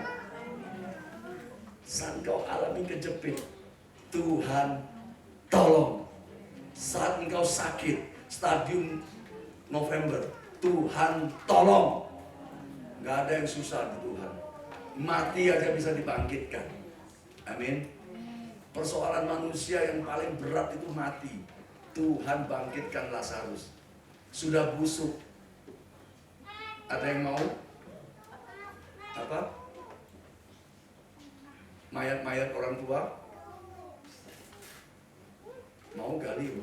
Saat engkau alami kejepit, Tuhan tolong. Saat engkau sakit, stadium November, Tuhan tolong. Gak ada yang susah di Tuhan. Mati aja bisa dibangkitkan. Amin. Persoalan manusia yang paling berat itu mati. Tuhan bangkitkan Lazarus. Sudah busuk. Ada yang mau? Apa? Mayat-mayat orang tua? Mau gali,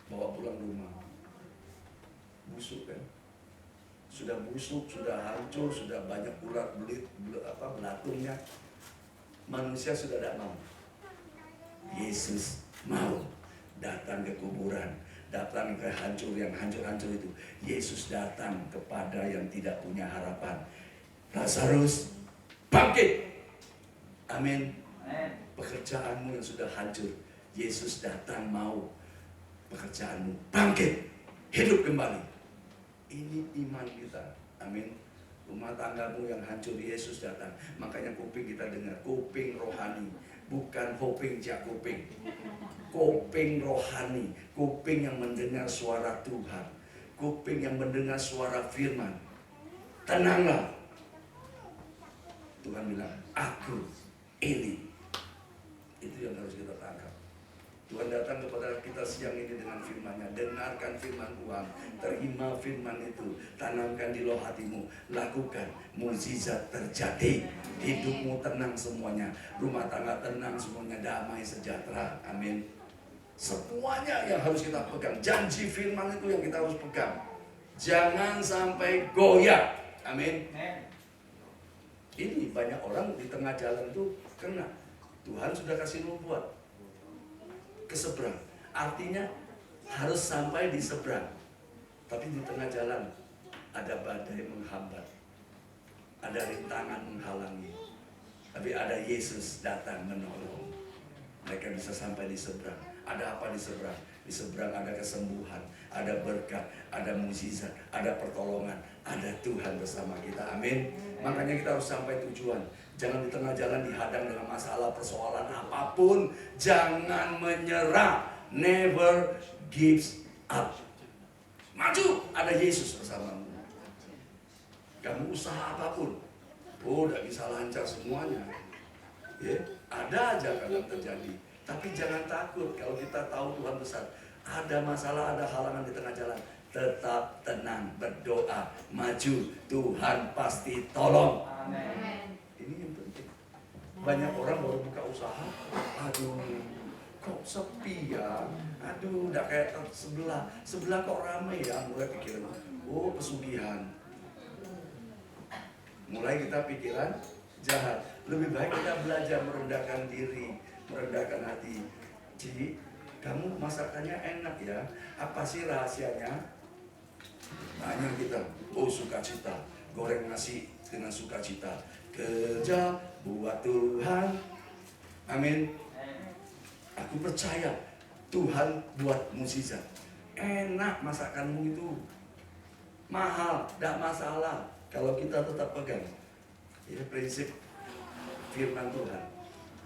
bawa pulang rumah. Busuk kan? Sudah busuk, sudah hancur, sudah banyak ulat belatungnya. Manusia sudah tidak mau. Yesus mau datang ke kuburan, datang ke yang hancur-hancur itu. Yesus datang kepada yang tidak punya harapan. Lazarus, bangkit. Amin. Pekerjaanmu yang sudah hancur, Yesus datang mau pekerjaanmu bangkit, hidup kembali. Ini iman kita. Amin. Rumah tanggamu yang hancur, Yesus datang. Makanya kuping kita dengar, kuping rohani, bukan kuping jak kuping. Kuping rohani, kuping yang mendengar suara Tuhan, kuping yang mendengar suara firman. Tenanglah. Tuhan bilang, aku ini. Itu yang harus kita tangkap. Tuhan datang kepada kita siang ini dengan firman-Nya. Dengarkan firman Tuhan, terima firman itu, tanamkan di loh hatimu, lakukan, mukjizat terjadi. Hidupmu tenang semuanya, rumah tangga tenang semuanya, damai sejahtera. Amin. Semuanya yang harus kita pegang. Janji firman itu yang kita harus pegang. Jangan sampai goyah. Amin. Ini banyak orang di tengah jalan itu kena. Tuhan sudah kasih nubuat ke seberang. Artinya harus sampai di seberang. Tapi di tengah jalan ada badai menghambat, ada rintangan menghalangi. Tapi ada Yesus datang menolong. Mereka bisa sampai di seberang. Ada apa di seberang? Di seberang ada kesembuhan, ada berkat, ada mukjizat, ada pertolongan, ada Tuhan bersama kita. Amin. Makanya kita harus sampai tujuan. Jangan di tengah jalan dihadang dengan masalah, persoalan apapun. Jangan menyerah. Never gives up. Maju, ada Yesus bersamamu. Kamu usaha apapun, tidak bisa lancar semuanya. Ya, ada aja kadang terjadi. Tapi jangan takut kalau kita tahu Tuhan besar. Ada masalah, ada halangan di tengah jalan. Tetap tenang, berdoa, maju. Tuhan pasti tolong. Amin. Ini yang penting. Banyak orang baru buka usaha, aduh, kok sepi ya? Aduh, udah kayak sebelah kok ramai ya? Mulai pikiran, oh pesugihan. Mulai kita pikiran jahat. Lebih baik kita belajar merendahkan diri, merendahkan hati. Jadi, kamu masakannya enak ya? Apa sih rahasianya? Tanya kita, oh sukacita, goreng nasi dengan sukacita. Kerja buat Tuhan. Amin. Aku percaya Tuhan buat mukjizat. Enak masakanmu itu. Mahal, tidak masalah. Kalau kita tetap pegang. Ini prinsip firman Tuhan.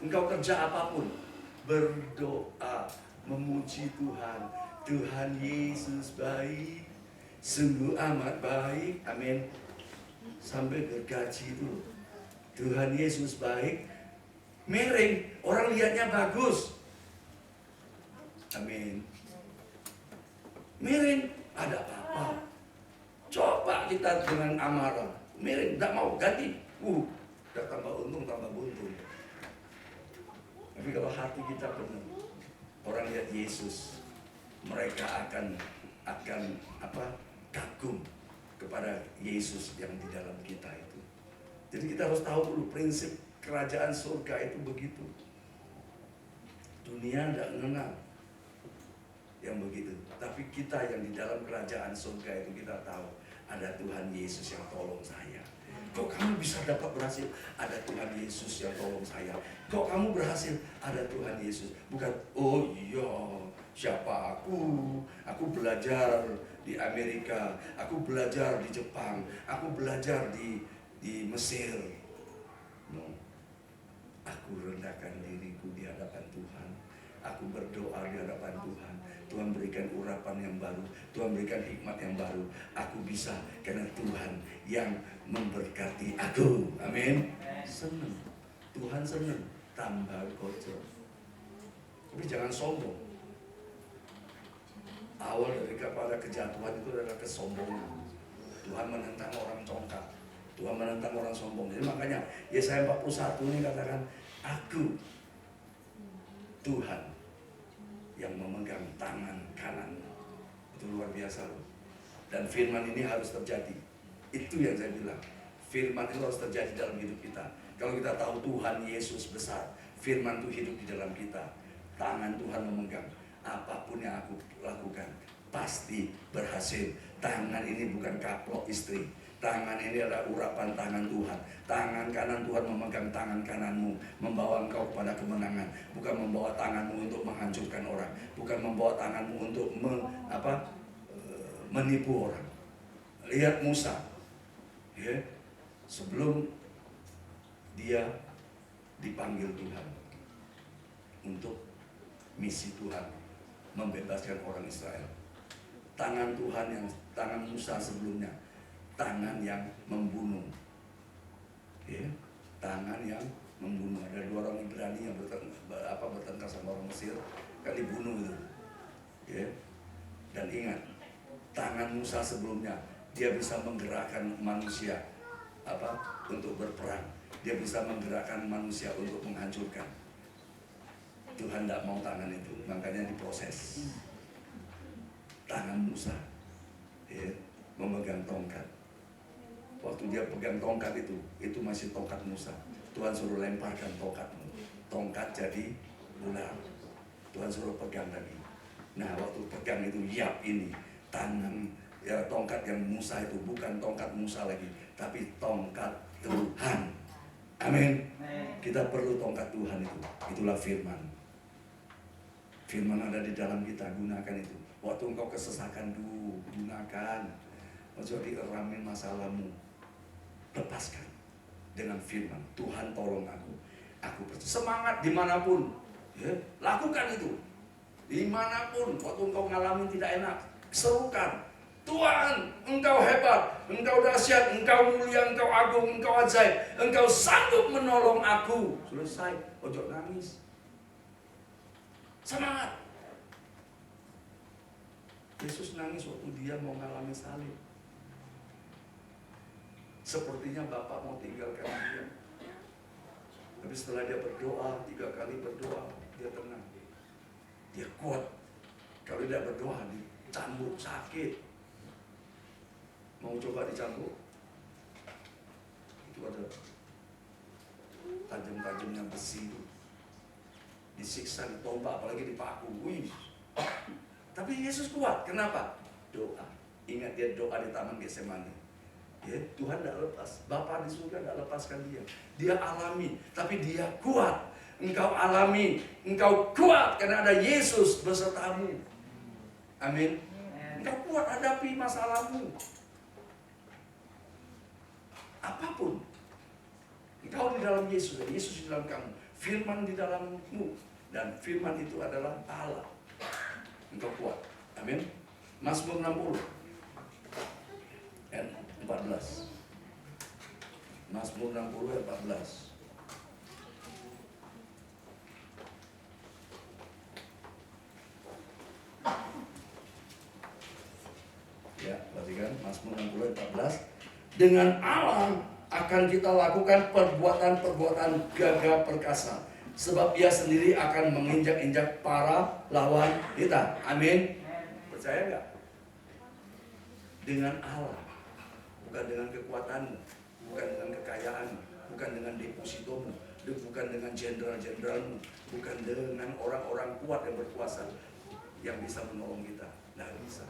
Engkau kerja apapun, berdoa, memuji Tuhan. Tuhan Yesus baik, sungguh amat baik. Amin. Sampai gergaji itu. Tuhan Yesus baik, miring, orang lihatnya bagus. Amin. Miring, ada apa-apa. Coba kita dengan amarah, miring, tidak mau ganti. Udah tambah untung, tambah buntung. Tapi kalau hati kita benar, orang lihat Yesus, mereka akan kagum kepada Yesus yang di dalam kita itu. Jadi kita harus tahu dulu prinsip kerajaan surga itu begitu. Dunia tidak mengenal yang begitu, tapi kita yang di dalam kerajaan surga itu kita tahu ada Tuhan Yesus yang tolong saya. Kok kamu bisa dapat berhasil? Ada Tuhan Yesus yang tolong saya. Kok kamu berhasil? Ada Tuhan Yesus. Bukan, oh iya, siapa aku? Aku belajar di Amerika, aku belajar di Jepang, aku belajar di Mesir. No. Aku rendahkan diriku di hadapan Tuhan. Aku berdoa di hadapan Tuhan. Tuhan berikan urapan yang baru, Tuhan berikan hikmat yang baru. Aku bisa karena Tuhan yang memberkati aku. Amin. Senang. Tuhan senang. Tambah kotor. Tapi jangan sombong. Awal dari kepada kejatuhan itu adalah kesombongan. Tuhan menentang orang congkak. Tuhan menentang orang sombong. Jadi makanya Yesaya 41 ini katakan, aku Tuhan yang memegang tangan kanan. Itu luar biasa loh. Dan firman ini harus terjadi. Itu yang saya bilang. Firman itu harus terjadi dalam hidup kita. Kalau kita tahu Tuhan Yesus besar, firman itu hidup di dalam kita. Tangan Tuhan memegang. Apapun yang aku lakukan pasti berhasil. Tangan ini bukan kaplok istri. Tangan ini adalah urapan tangan Tuhan. Tangan kanan Tuhan memegang tangan kananmu, membawa engkau kepada kemenangan. Bukan membawa tanganmu untuk menghancurkan orang. Bukan membawa tanganmu untuk menipu orang. Lihat Musa, ya, sebelum dia dipanggil Tuhan untuk misi Tuhan membebaskan orang Israel. Tangan Musa sebelumnya, tangan yang membunuh, ya, tangan yang membunuh. Ada 2 orang Ibrani yang bertengkar sama orang Mesir, kan dibunuh itu, ya. Dan ingat, tangan Musa sebelumnya, dia bisa menggerakkan manusia untuk berperang. Dia bisa menggerakkan manusia untuk menghancurkan. Tuhan tidak mau tangan itu, makanya diproses. Tangan Musa, ya, memegang tongkat. Waktu dia pegang tongkat itu masih tongkat Musa. Tuhan suruh lemparkan tongkatmu. Tongkat jadi ular. Tuhan suruh pegang lagi. Nah, waktu pegang itu, yap, ini tangan, ya, tongkat yang Musa itu bukan tongkat Musa lagi, tapi tongkat Tuhan. Amin. Kita perlu tongkat Tuhan itu. Itulah firman. Firman ada di dalam kita, gunakan itu. Waktu engkau kesesakan, gunakan. Waktu dieramin masalahmu, lepaskan dengan firman. Tuhan tolong aku. Aku percaya. Semangat dimanapun, ya, lakukan itu. Dimanapun, waktu engkau ngalamin tidak enak, serukan. Tuhan, engkau hebat, engkau dahsyat, engkau mulia, engkau agung, engkau ajaib, engkau sanggup menolong aku. Selesai, ojo nangis. Semangat. Yesus nangis waktu dia mau mengalami salib. Sepertinya Bapak mau tinggalkan dia. Tapi setelah dia berdoa, 3 kali berdoa, dia tenang. Dia kuat. Kalau tidak berdoa, dicambuk, sakit. Mau coba dicambuk? Itu ada tajam-tajamnya besi itu. Disiksa, ditombak, apalagi dipaku. Wih. Tapi Yesus kuat. Kenapa? Doa. Ingat dia doa di Taman Getsemani. Ya, Tuhan tidak lepas. Bapa di surga tidak lepaskan dia. Dia alami, tapi dia kuat. Engkau alami, engkau kuat karena ada Yesus besertamu. Amin. Engkau kuat hadapi masalahmu. Apapun, engkau di dalam Yesus, dan Yesus di dalam kamu, firman di dalammu, dan firman itu adalah Allah. Engkau kuat. Amin. Mazmur 60 ayat 14. Mazmur 60 ayat 14. Mazmur 60 ayat 14. Dengan Allah akan kita lakukan perbuatan-perbuatan gagah perkasa, sebab Dia sendiri akan menginjak-injak para lawan kita. Amin. Percaya nggak? Dengan Allah, bukan dengan kekuatanmu, bukan dengan kekayaanmu, bukan dengan depositomu, bukan dengan jenderal-jenderalmu, bukan dengan orang-orang kuat yang berkuasa yang bisa menolong kita. Nggak bisa.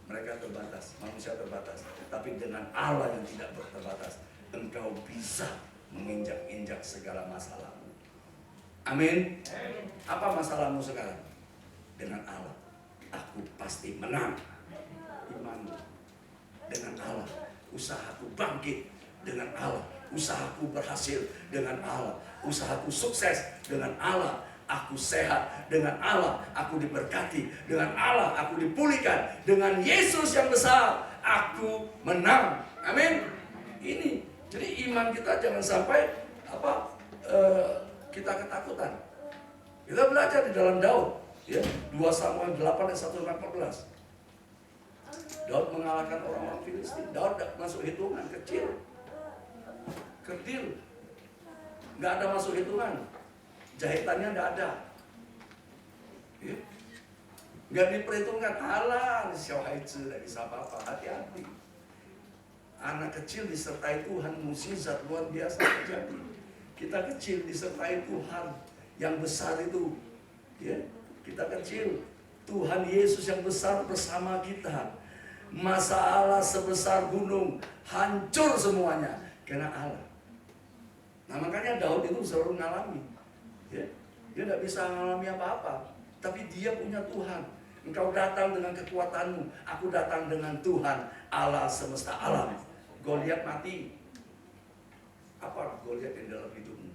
Mereka terbatas, manusia terbatas. Tapi dengan Allah yang tidak terbatas, engkau bisa menginjak-injak segala masalahmu. Amin. Apa masalahmu sekarang? Dengan Allah, aku pasti menang. Imanmu dengan Allah, usahaku bangkit dengan Allah, usahaku berhasil dengan Allah, usahaku sukses dengan Allah, aku sehat dengan Allah, aku diberkati dengan Allah, aku dipulihkan dengan Yesus yang besar, aku menang. Amin. Ini jadi iman kita jangan sampai kita ketakutan. Kita belajar di dalam Daud, ya, 2 Samuel 8 ayat 1-14. Daud mengalahkan orang-orang Filistin. Daud masuk hitungan kecil, kerdil, nggak ada masuk hitungan, jahitannya nggak ada, ya. Nggak diperhitungkan. Alah, Syawhaizu tidak bisa apa-apa. Hati-hati. Anak kecil disertai Tuhan, mukjizat luar biasa terjadi. Kita kecil disertai Tuhan yang besar itu, ya. Kita kecil, Tuhan Yesus yang besar bersama kita. Masalah sebesar gunung hancur semuanya karena Allah. Nah, makanya Daud itu selalu mengalami, ya. Dia tidak bisa mengalami apa-apa, tapi dia punya Tuhan. Engkau datang dengan kekuatanmu, aku datang dengan Tuhan Allah semesta alam. Goliat mati. Apa Goliat di dalam hidupmu?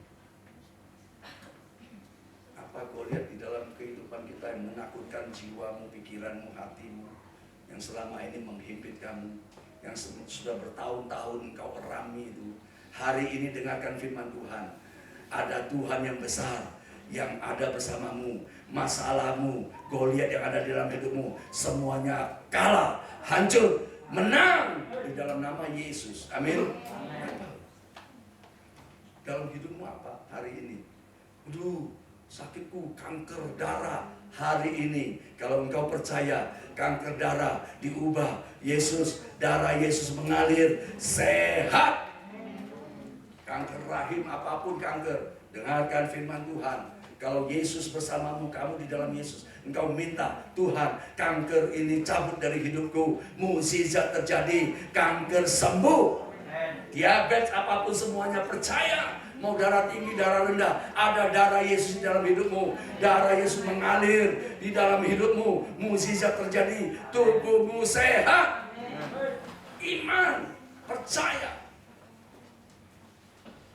Apa Goliat di dalam kehidupan kita yang menakutkan jiwamu, pikiranmu, hatimu, yang selama ini menghimpit kamu, yang sudah bertahun-tahun engkau erami itu. Hari ini dengarkan firman Tuhan. Ada Tuhan yang besar yang ada bersamamu. Masalahmu, Goliat yang ada di dalam hidupmu, semuanya kalah, hancur, menang di dalam nama Yesus. Amin. Apa? Dalam hidupmu apa hari ini? Aduh, sakitku kanker darah. Hari ini kalau engkau percaya, kanker darah diubah, Yesus, darah Yesus mengalir, sehat. Kanker rahim, apapun kanker, dengarkan firman Tuhan. Kalau Yesus bersamamu, kamu di dalam Yesus, engkau minta, Tuhan, kanker ini cabut dari hidupku, mukjizat terjadi, kanker sembuh. Diabetes apapun semuanya percaya. Mau darah tinggi, darah rendah, ada darah Yesus di dalam hidupmu. Darah Yesus mengalir di dalam hidupmu. Mukjizat terjadi, tubuhmu sehat. Iman, percaya.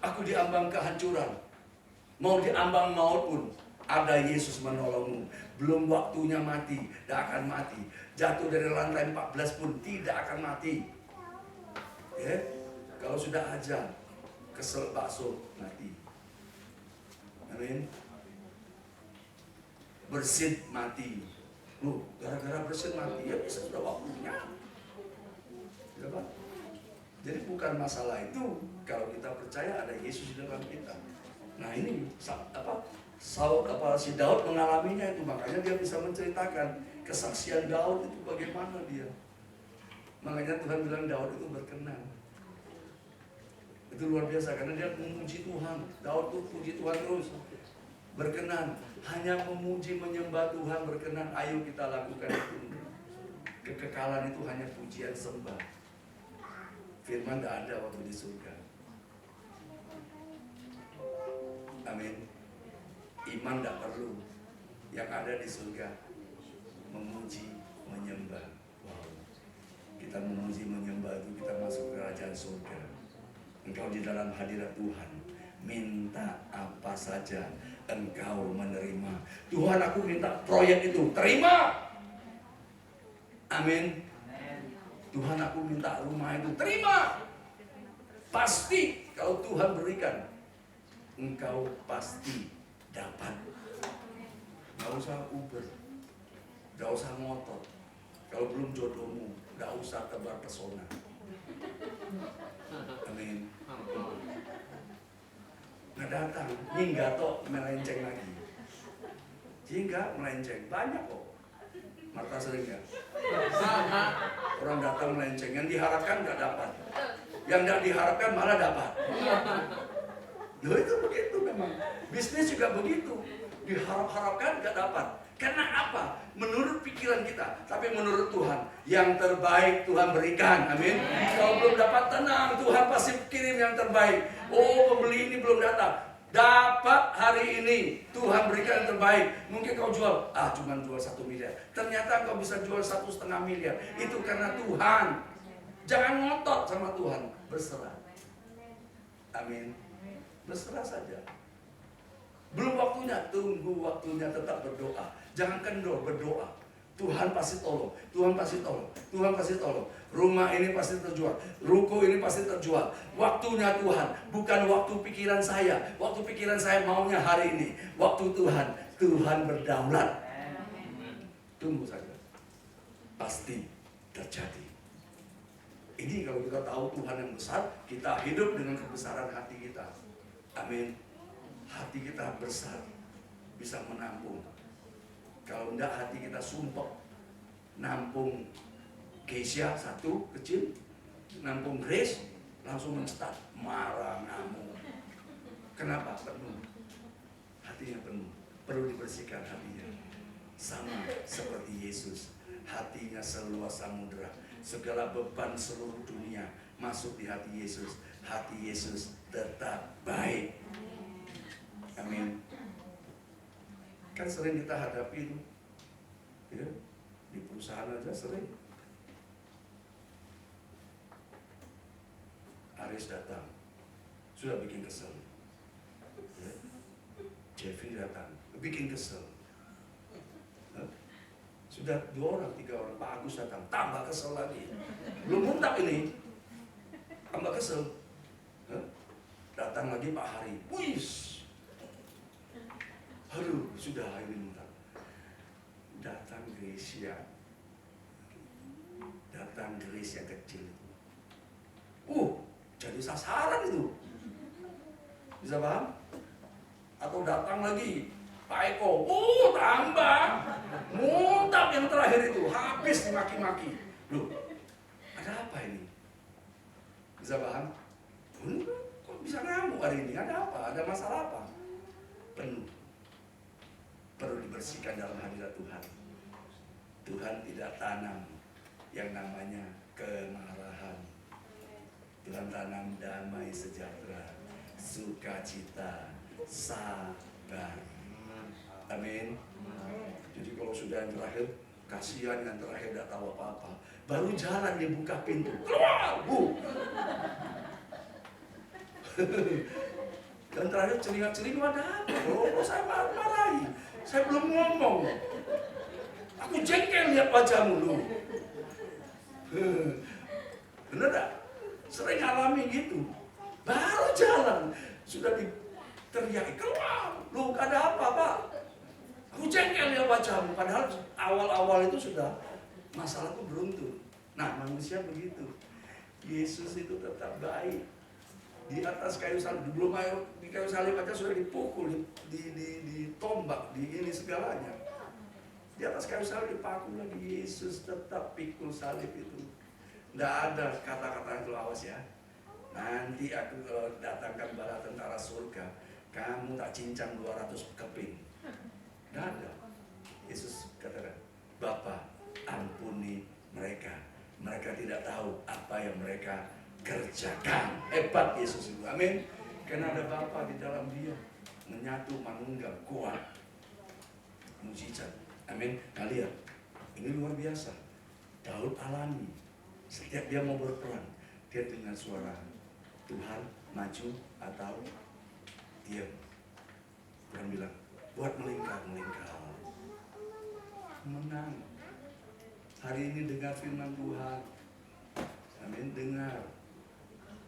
Aku diambang kehancuran, mau diambang maut pun, ada Yesus menolongmu. Belum waktunya mati, tidak akan mati. Jatuh dari lantai 14 pun tidak akan mati. Ya, kalau sudah aja kesel bakso mati. Amin. Bersin mati. Loh, gara-gara bersin mati, ya bisa sudah waktunya. Ya, Pak? Jadi bukan masalah itu kalau kita percaya ada Yesus di dalam kita. Nah ini si Daud mengalaminya itu, makanya dia bisa menceritakan kesaksian Daud itu bagaimana dia. Makanya Tuhan bilang Daud itu berkenan. Itu luar biasa karena dia memuji Tuhan. Daud itu puji Tuhan terus. Berkenan, hanya memuji menyembah Tuhan berkenan. Ayo kita lakukan itu. Kekekalan itu hanya pujian sembah. Firman tidak ada waktu di surga. Amin. Iman tidak perlu. Yang ada di surga memuji, menyembah. Wow. Kita memuji, menyembah itu kita masuk ke kerajaan surga. Engkau di dalam hadirat Tuhan, minta apa saja engkau menerima. Tuhan, aku minta proyek itu, terima. Amin. Tuhan, aku minta rumah itu, terima. Pasti kalau Tuhan berikan, engkau pasti dapat. Gak usah Uber, gak usah motor, Kalau belum jodohmu, gak usah tebar pesona. Amin. Nggak datang, hingga toh melenceng lagi. Hingga melenceng, banyak kok. Marta sering ya. Orang datang melenceng, yang diharapkan nggak dapat. Yang nggak diharapkan malah dapat. Loh itu begitu memang. Bisnis juga begitu. Diharap-harapkan nggak dapat. Karena apa? Menurut pikiran kita. Tapi menurut Tuhan, yang terbaik Tuhan berikan. Amin. Kalau belum dapat, tenang, Tuhan pasti kirim yang terbaik. Oh, pembeli ini belum datang. Dapat hari ini, Tuhan berikan yang terbaik. Mungkin kau jual, cuma jual 1 miliar. Ternyata kau bisa jual 1,5 miliar. Itu karena Tuhan. Jangan ngotot sama Tuhan, berserah. Amin. Berserah saja. Belum waktunya, tunggu waktunya, tetap berdoa. Jangan kendor, berdoa. Tuhan pasti tolong, Tuhan pasti tolong, Tuhan pasti tolong. Rumah ini pasti terjual, ruko ini pasti terjual. Waktunya Tuhan, bukan waktu pikiran saya. Waktu pikiran saya maunya hari ini. Waktu Tuhan, Tuhan berdaulat. Tunggu saja, pasti terjadi. Ini kalau kita tahu Tuhan yang besar, kita hidup dengan kebesaran hati kita. Amin. Hati kita besar, bisa menampung. Kalau enggak hati kita sumpek, nampung Keisha satu kecil, nampung Grace langsung mencetak, marah, ngamuk. Kenapa? Penuh. Hatinya penuh, perlu dibersihkan hatinya. Sama seperti Yesus, hatinya seluas samudera. Segala beban seluruh dunia masuk di hati Yesus. Hati Yesus tetap baik. Amin. Kan sering kita hadapi itu, ya, di perusahaan aja sering. Aris datang, sudah bikin kesel. Ya. Jeffrey datang, bikin kesel. Sudah 2 orang, 3 orang, Pak Agus datang, tambah kesel lagi. Belum muntah ini, tambah kesel. Datang lagi Pak Hari, wis. Aduh, sudah ini muntah. Datang Gracia. Datang Grace yang kecil itu. Jadi sasaran itu. Bisa paham? Atau datang lagi Pak Eko. Tambah. Muntah yang terakhir itu. Habis dimaki-maki. Loh, ada apa ini? Bisa paham? Kok bisa ngamuk hari ini? Ada apa? Ada masalah apa? Penuh. Perlu dibersihkan dalam hadirat Tuhan. Tuhan tidak tanam yang namanya kemarahan. Tuhan tanam damai sejahtera, sukacita, sabar. Amin. Jadi kalau sudah yang terakhir, kasihan yang terakhir tidak tahu apa-apa. Baru jalan dia buka pintu, keluar, Dan terakhir celinga-celinga, ada apa? Oh, saya marah-marahi. Saya belum ngomong. Aku jengkel lihat wajahmu lu. Bener tak? Sering alami gitu. Baru jalan sudah diteriaki, keluar. Lu ada apa, Pak? Aku jengkel lihat wajahmu. Padahal awal-awal itu sudah masalahku beruntun. Nah, manusia begitu. Yesus itu tetap baik. Di atas kayu salib, belum di kayu salib aja sudah dipukul, ditombak, di ini segalanya. Di atas kayu salib dipaku lagi, Yesus tetap pikul salib itu. Tidak ada kata-kata itu, awas ya. Nanti aku datangkan bala tentara surga, kamu tak cincang 200 keping. Tidak ada. Yesus katakan, Bapa, ampuni mereka. Mereka tidak tahu apa yang mereka kerjakan. Hebat Yesus itu. Amin. Karena ada Bapa di dalam dia, menyatu manunggal kuat, mujizat. Amin. Nah, lihat, ini luar biasa. Daud alami. Setiap dia mau berperang, dia dengar suara Tuhan, maju atau diam. Tuhan bilang, buat melingkar. Menang. Hari ini dengar firman Tuhan. Amin. Dengar.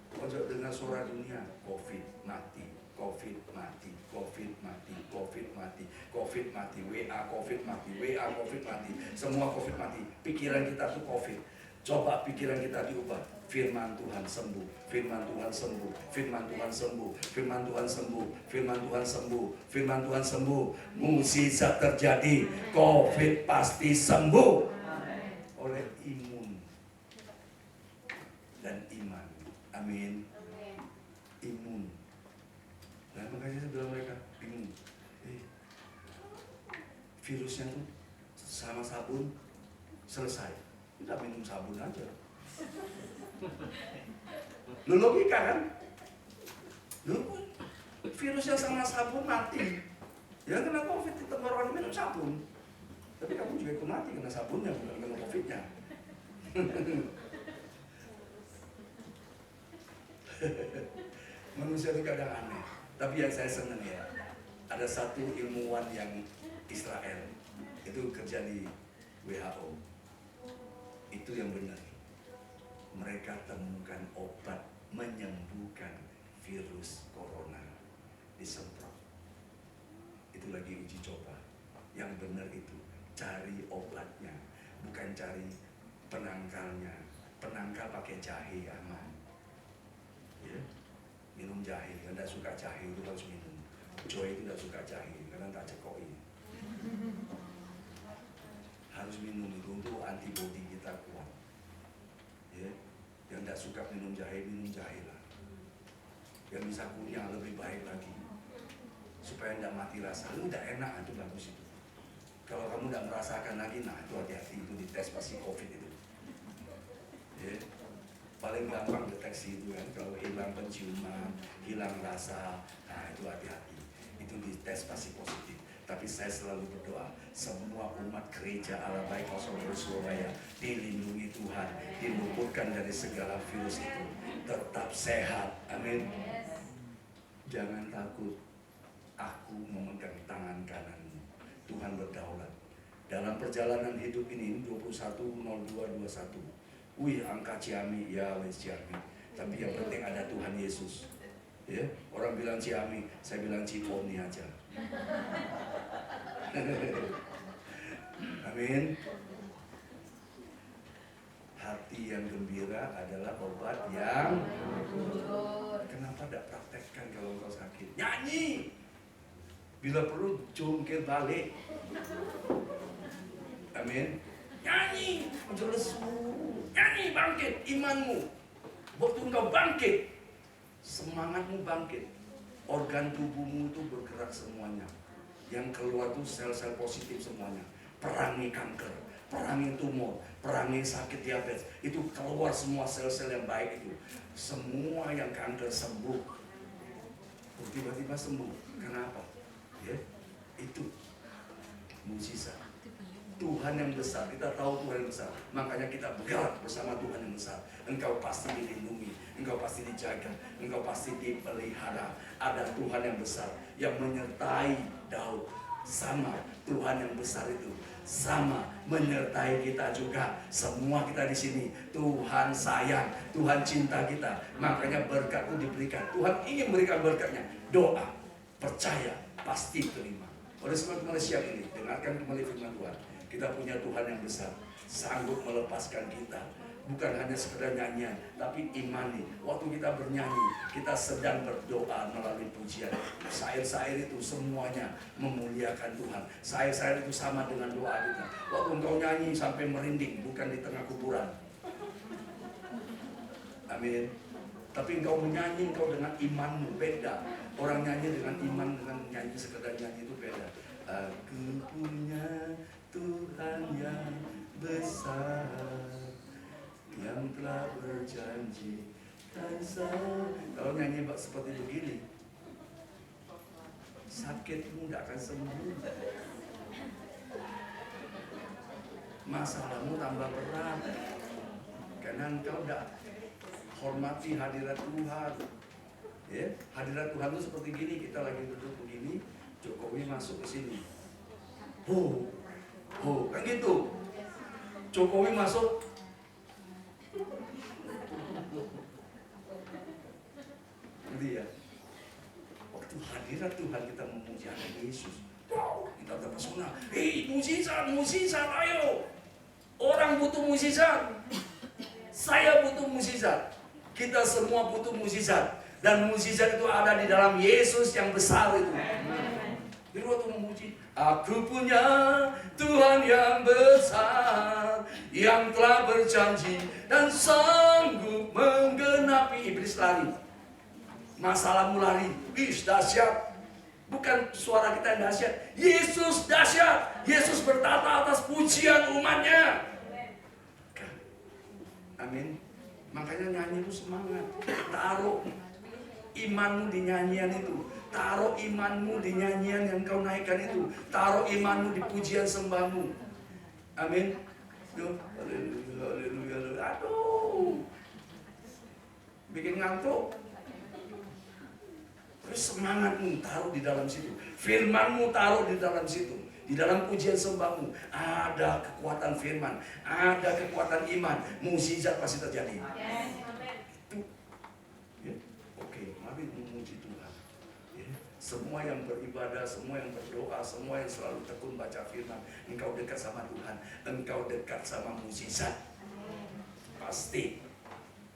Pojok dengar suara dunia, COVID, mati. COVID mati, COVID mati, COVID mati, COVID mati, WA COVID mati, WA COVID mati, semua COVID mati. Pikiran kita tuh COVID. Coba pikiran kita diubah. Firman Tuhan sembuh, firman Tuhan sembuh, firman Tuhan sembuh, firman Tuhan sembuh, firman Tuhan sembuh, firman Tuhan sembuh. Mukjizat terjadi, COVID pasti sembuh oleh imun dan iman. Amin. Imun. Nah makanya saya bilang mereka bingung. Virusnya tuh sama sabun selesai. Udah minum sabun aja. Lu logika kan? Lu virusnya sama sabun mati. Ya kena COVID di tenggorokan minum sabun. Tapi kamu juga ikut mati kena sabunnya, bukan kena COVID-nya. Manusia itu kadang aneh. Tapi yang saya senang ya, ada satu ilmuwan yang Israel itu kerja di WHO. Itu yang benar. Mereka temukan obat menyembuhkan virus corona, disemprot. Itu lagi uji coba. Yang benar itu cari obatnya, bukan cari penangkalnya. Penangkal pakai jahe aman. Ya, minum jahe. Yang tidak suka jahe itu harus minum. Joy itu tidak suka jahe karena tak cekoi. Harus minum itu untuk antibodi kita kuat. Ya, yang tidak suka minum jahe lah. Yang bisa kunyah lebih baik lagi, supaya tidak mati rasa. Lu udah enak, itu bagus itu. Kalau kamu tidak merasakan lagi, nah itu hati-hati, itu dites pasti COVID itu. Ya, paling gampang deteksi itu kan, kalau hilang penciuman, hilang rasa, nah itu hati-hati. Itu dites pasti positif. Tapi saya selalu berdoa, semua umat gereja Allah Baik Kosong Surabaya dilindungi Tuhan, diluputkan dari segala virus itu, tetap sehat, amin. Jangan takut, aku memegang tangan kananmu. Tuhan berdaulat. Dalam perjalanan hidup ini 210221, wih angka Ciami, ya wes Ciami. Tapi yang penting ada Tuhan Yesus. Ya, orang bilang Ciami, saya bilang Cikoni aja. Amin. Hati yang gembira adalah obat yang kenapa tidak praktekkan kalau engkau sakit? Nyanyi. Bila perlu jungkir balik. Amin. Nyanyi, lesu. Nyanyi, bangkit imanmu. Waktu engkau bangkit, semangatmu bangkit. Organ tubuhmu itu bergerak semuanya. Yang keluar tuh sel-sel positif semuanya. Perangi kanker, perangi tumor, perangi sakit diabetes. Itu keluar semua sel-sel yang baik itu. Semua yang kanker sembuh. Tiba-tiba sembuh. Kenapa? Ya, itu mukjizat. Tuhan yang besar, kita tahu Tuhan yang besar. Makanya kita bergerak bersama Tuhan yang besar. Engkau pasti dilindungi, engkau pasti dijaga, engkau pasti dipelihara. Ada Tuhan yang besar yang menyertai Daud. Sama Tuhan yang besar itu, sama menyertai kita juga. Semua kita di sini, Tuhan sayang, Tuhan cinta kita. Makanya berkat itu diberikan. Tuhan ingin berikan berkatnya. Doa, percaya, pasti terima. Oleh sebab Malaysia ini, dengarkan kembali firman Tuhan. Kita punya Tuhan yang besar, sanggup melepaskan kita. Bukan hanya sekedar nyanyian, tapi imani. Waktu kita bernyanyi, kita sedang berdoa melalui pujian. Syair-syair itu semuanya memuliakan Tuhan. Syair-syair itu sama dengan doa kita. Waktu engkau nyanyi sampai merinding, bukan di tengah kuburan. Amin. Tapi engkau menyanyi, engkau dengan imanmu beda. Orang nyanyi dengan iman, dengan nyanyi sekedar nyanyi itu beda. Aku punya Tuhan yang besar, yang telah berjanji dan kalau nyanyi seperti begini, sakitmu tidak akan sembuh, masalahmu tambah berat, karena engkau tidak hormati hadirat Tuhan. Ya, hadirat Tuhan itu seperti gini, kita lagi duduk begini, Jokowi masuk ke sini, kan gitu. Jokowi masuk, gitu ya. Waktu hadirat Tuhan kita memuji anak Yesus. Wow, kita terpesona. Mukjizat, ayo. Orang butuh mukjizat. Saya butuh mukjizat. Kita semua butuh mukjizat. Dan mukjizat itu ada di dalam Yesus yang besar itu. Jadi waktu memuji, aku punya Tuhan yang besar, yang telah berjanji dan sanggup menggenapi. Iblis lari, masalahmu lari. Dahsyat. Bukan suara kita yang dahsyat, Yesus dahsyat. Yesus bertata atas pujian umatnya. Amin. Makanya nyanyi itu semangat. Taruh imanmu di nyanyian itu. Taruh imanmu di nyanyian yang kau naikkan itu. Taruh imanmu di pujian sembahmu. Amin. Haleluya. Aduh, bikin ngantuk. Terus semangatmu taruh di dalam situ. Firmanmu taruh di dalam situ. Di dalam pujian sembahmu ada kekuatan firman, ada kekuatan iman, mukjizat pasti terjadi. Itu, ya, oke, mari memuji Tuhan. Ya, semua yang beribadah, semua yang berdoa, semua yang selalu tekun baca firman, engkau dekat sama Tuhan, engkau dekat sama mukjizat. Pasti.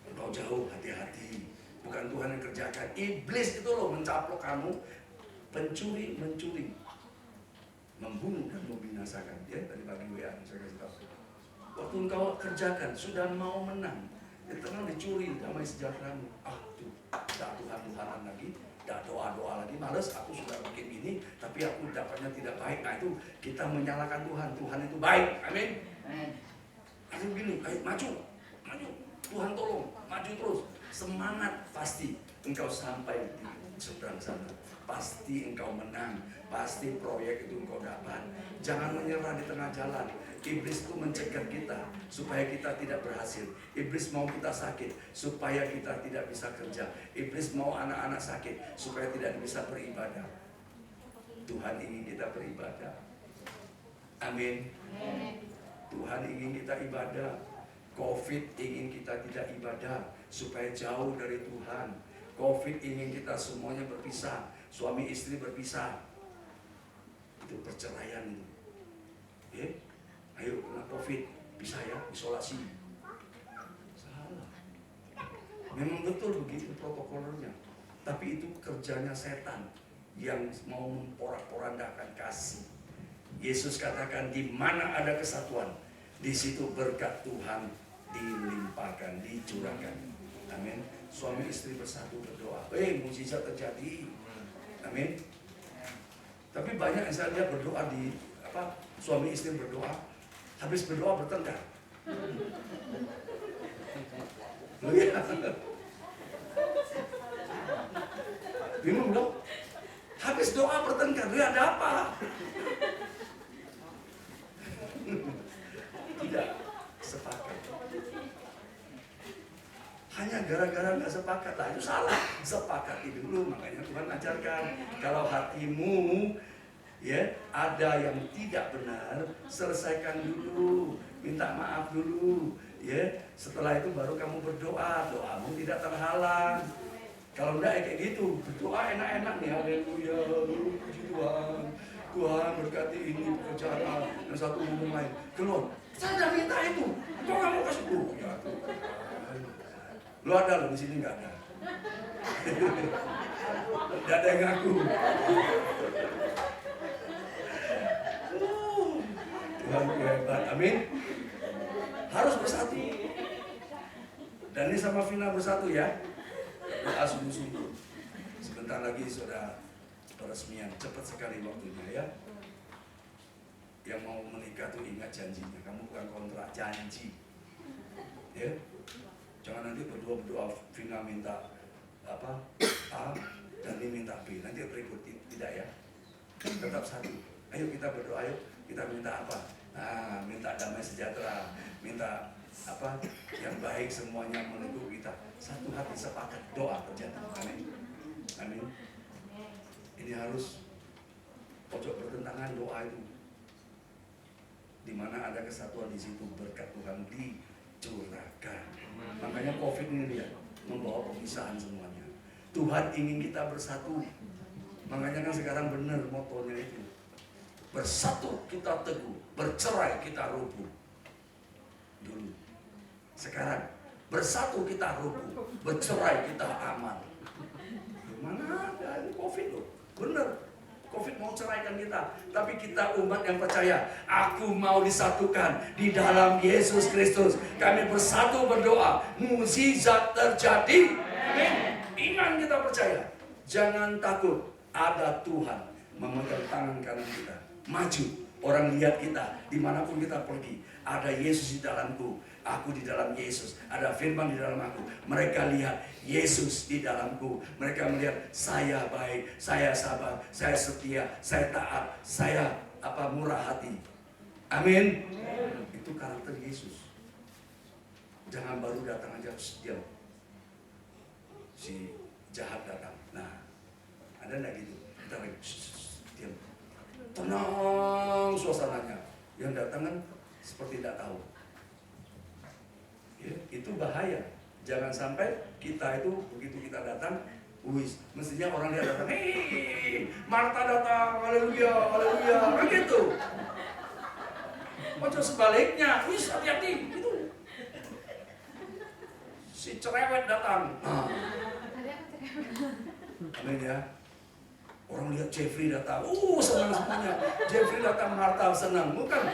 Engkau jauh, hati-hati. Bukan Tuhan yang kerjakan. Iblis itu loh mencaplok kamu, pencuri, mencuri, membunuh dan membinasakan. Ya, tadi pagi WA saya kasih tahu. Waktu engkau kerjakan, sudah mau menang, di tengah dicuri damai sejahteramu. Tuh, tak Tuhan-Tuhanan lagi, tak doa-doa lagi, males, aku sudah bikin ini, tapi aku dapatnya tidak baik. Nah itu, kita menyalahkan Tuhan. Tuhan itu baik, amin. Ayo begini, ayo maju. Tuhan tolong, maju terus. Semangat, pasti engkau sampai di seberang sana. Pasti engkau menang. Pasti proyek itu engkau dapat. Jangan menyerah di tengah jalan. Iblis itu mencegah kita supaya kita tidak berhasil. Iblis mau kita sakit supaya kita tidak bisa kerja. Iblis mau anak-anak sakit supaya tidak bisa beribadah. Tuhan ingin kita beribadah. Amin. Tuhan ingin kita ibadah. Covid ingin kita tidak ibadah supaya jauh dari Tuhan. Covid ingin kita semuanya berpisah, suami istri berpisah. Itu perceraian itu. Ya, ayo kena Covid, bisa ya, isolasi. Salah. Memang betul begitu protokolnya. Tapi itu kerjanya setan yang mau memporak-porandakan kasih. Yesus katakan, di mana ada kesatuan, di situ berkat Tuhan dilimpahkan, dicurahkan. Amin. Suami istri bersatu berdoa, mukjizat terjadi. Amin. Tapi banyak yang saya lihat berdoa di suami istri berdoa, habis berdoa bertengkar. Bingung dong? Habis doa bertengkar, ada apa? Tidak sepakat. Hanya gara-gara nggak sepakat, itu salah. Sepakati dulu, makanya Tuhan ajarkan. Kalau hatimu ya ada yang tidak benar, selesaikan dulu, minta maaf dulu. Ya, setelah itu baru kamu berdoa, doamu tidak terhalang. Kalau enggak kayak gitu, berdoa enak-enak nih, haleluya, puji Tuhan. Tuhan berkati ini pekerjaan, yang satu ngomong lain. Keluar, saya udah minta itu, kok kamu kasih dulu? Ya Tuhan. Lu ada loh, di sini nggak ada. Nggak ada yang ngaku. Tuhan hebat, amin. Harus bersatu. Dan ini sama Vina bersatu ya. Doa sungguh-sungguh. Sebentar lagi sudah peresmian, cepat sekali waktunya ya. Yang mau menikah tuh ingat janjinya. Kamu bukan kontrak, janji. Ya. Jangan nanti berdoa Vina minta A dan ini minta B, nanti berikut tidak ya. Tetap satu. Ayo kita berdoa, ayo kita minta apa? Minta damai sejahtera, minta yang baik semuanya menunggu kita. Satu hati sepakat, doa terjadi. Amin. Amin. Ini harus pojok bertentangan doa itu. Di mana ada kesatuan di situ berkat Tuhan dicurahkan. Makanya Covid ini dia membawa pemisahan semuanya. Tuhan ingin kita bersatu. Makanya kan sekarang benar motonya itu. Bersatu kita teguh, bercerai kita rubuh. Dulu. Sekarang bersatu kita rubuh, bercerai kita aman. Mana ada ini COVID loh. Benar. COVID mau ceraikan kita, tapi kita umat yang percaya, aku mau disatukan di dalam Yesus Kristus. Kami bersatu berdoa, mukjizat terjadi. Amin. Iman kita percaya. Jangan takut, ada Tuhan memegang tangan kanan kita. Maju, orang lihat kita dimanapun kita pergi. Ada Yesus di dalamku, aku di dalam Yesus. Ada firman di dalam aku. Mereka lihat Yesus di dalamku. Mereka melihat saya baik, saya sabar, saya setia, saya taat, saya murah hati. Amin. Itu karakter Yesus. Jangan baru datang aja diam. Si jahat datang. Nah, ada enggak gitu? Kita lagi diam. Tenang suasananya. Yang datang kan seperti tidak tahu. Ya, itu bahaya. Jangan sampai kita itu begitu kita datang, mestinya orang lihat datang, hei, Marta datang, haleluya, haleluya, kan gitu. Ojo sebaliknya, hati-hati, gitu. Si cerewet datang. Amin ya. Orang lihat Jeffrey datang, senang semuanya. Jeffrey datang, Marta senang, bukan?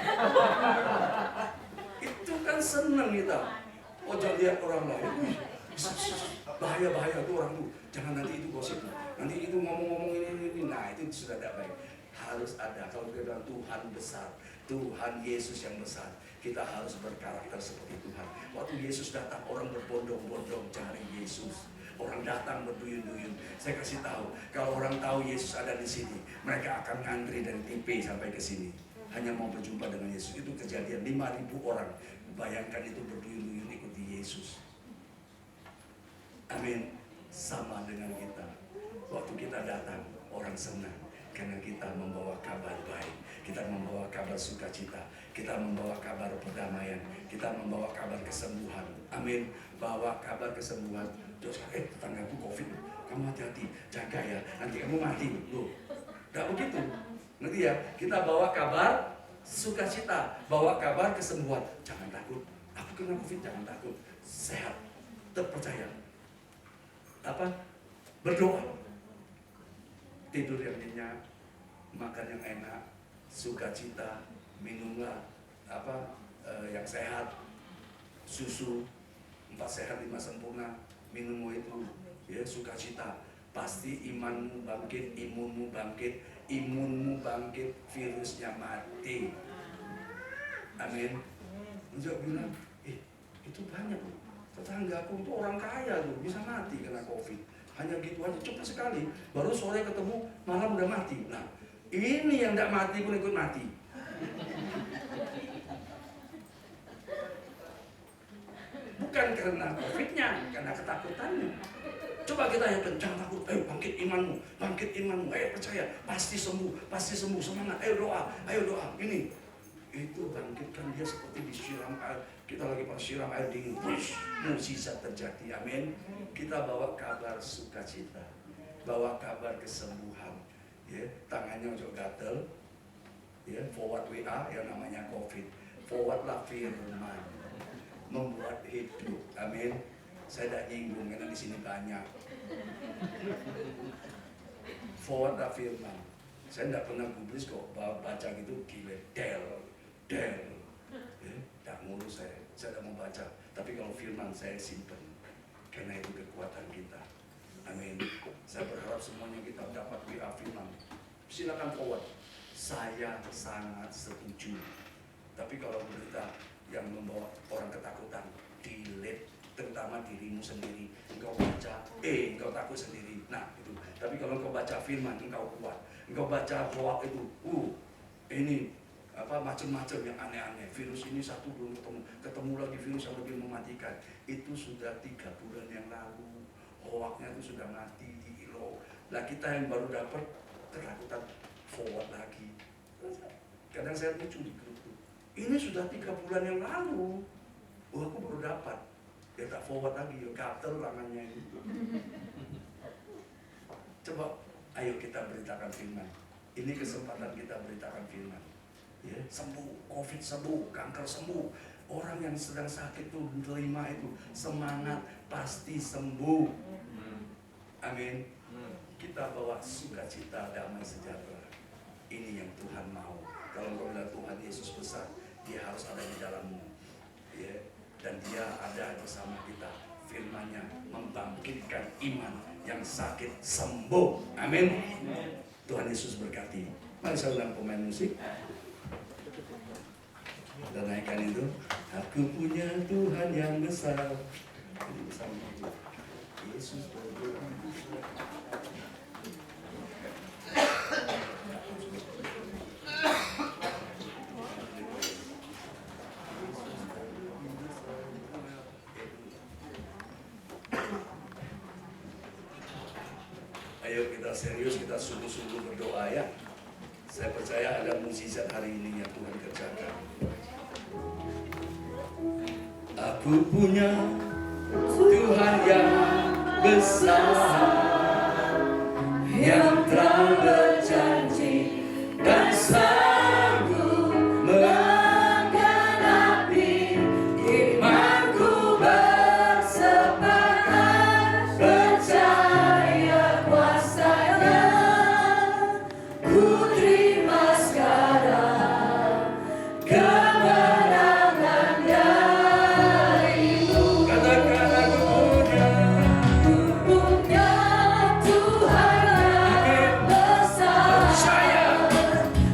Itu kan senang kita. Jangan lihat orang lain. Bahaya tuh orang tuh. Jangan nanti itu gosip. Nanti itu ngomong-ngomong ini. Nah itu sudah tidak baik. Harus ada. Kalau kita bilang Tuhan besar, Tuhan Yesus yang besar, kita harus berkarakter seperti Tuhan. Waktu Yesus datang, orang berbondong-bondong cari Yesus. Orang datang berduyun-duyun. Saya kasih tahu, kalau orang tahu Yesus ada di sini, mereka akan ngantri dari TP sampai ke sini. Hanya mau berjumpa dengan Yesus. Itu kejadian 5.000 orang. Bayangkan itu berduyun-duyun ikuti Yesus. Amin. Sama dengan kita. Waktu kita datang, orang senang. Karena kita membawa kabar baik. Kita membawa kabar sukacita. Kita membawa kabar perdamaian. Kita membawa kabar kesembuhan. Amin. Bawa kabar kesembuhan. Tetanggaku COVID, kamu hati-hati, jaga ya, nanti kamu mati loh. Tidak begitu. Nanti ya, kita bawa kabar sukacita, bawa kabar kesembuhan. Jangan takut, aku kena COVID, jangan takut. Sehat, terpercaya. Berdoa. Tidur yang nyenyak, makan yang enak, sukacita, minumlah yang sehat, susu, 4 sehat 5 sempurna. Minummu itu ya sukacita. Pasti imanmu bangkit, imunmu bangkit, imunmu bangkit, virusnya mati. Amin. Dia bilang, itu banyak loh. Tetanggaku itu orang kaya loh, bisa mati kena COVID. Hanya gitu aja, cepat sekali. Baru sore ketemu, malam udah mati. Nah, ini yang tidak mati pun ikut mati. Bukan karena COVID-nya, karena ketakutannya. Coba kita yang jangan takut, ayo bangkit imanmu, ayo percaya, pasti sembuh, semangat, ayo doa, ini. Itu bangkitkan dia seperti disiram air, kita lagi pas siram air dingin, mukjizat terjadi, amin. Kita bawa kabar sukacita, bawa kabar kesembuhan, ya, tangannya juga gatel, ya, forward WA yang namanya COVID, forwardlah firman. Membuat hidup, amin. Saya tidak nyinggung karena di sini banyak. Forward firman. Saya tidak pernah gubris kok baca gitu gile del. Tak mulu saya tidak mau baca. Tapi kalau firman saya simpen, karena itu kekuatan kita. Amin. Saya berharap semuanya kita dapat WA firman. Silakan forward. Saya sangat setuju. Tapi kalau berita yang membawa orang ketakutan, delete, terutama dirimu sendiri. Engkau baca, engkau takut sendiri. Nah itu. Tapi kalau engkau baca firman, engkau kuat. Engkau baca hoax itu, ini macam-macam yang aneh-aneh. Virus ini satu belum ketemu lagi virus yang lebih mematikan. Itu sudah 3 bulan yang lalu. Hoaxnya itu sudah mati di Ilo. Lah kita yang baru dapat ketakutan, forward lagi. Kadang saya lucu di grup. Ini sudah 3 bulan yang lalu. Aku baru dapat. Ya tak forward lagi, ya gatel tangannya ini. Coba, Ayo kita beritakan firman. Ini kesempatan kita beritakan firman. Ya, sembuh, COVID sembuh, kanker sembuh. Orang yang sedang sakit tuh terima itu, semangat, pasti sembuh. Amin. Kita bawa sukacita, damai sejahtera. Ini yang Tuhan mau. Kalau engkau bilang Tuhan Yesus besar, Dia harus ada di dalammu. Ya, dan Dia ada bersama kita. Firman-Nya membangkitkan iman yang sakit sembuh. Amin. Tuhan Yesus berkati. Mari saya undang pemain musik. Dan naikkan itu. Aku punya Tuhan yang besar. Jadi bersama itu. Yesus berdoa. Ayo kita serius, kita sungguh-sungguh berdoa ya. Saya percaya ada mukjizat hari ini yang Tuhan kerjakan. Aku punya Tuhan yang besar, yang telah berjanji dan sanggup menggenapi imanku bersepakat percaya kuasa-Nya. Ku terima sekarang kemenangan darimu. Katakan aku punya Tuhan yang besar,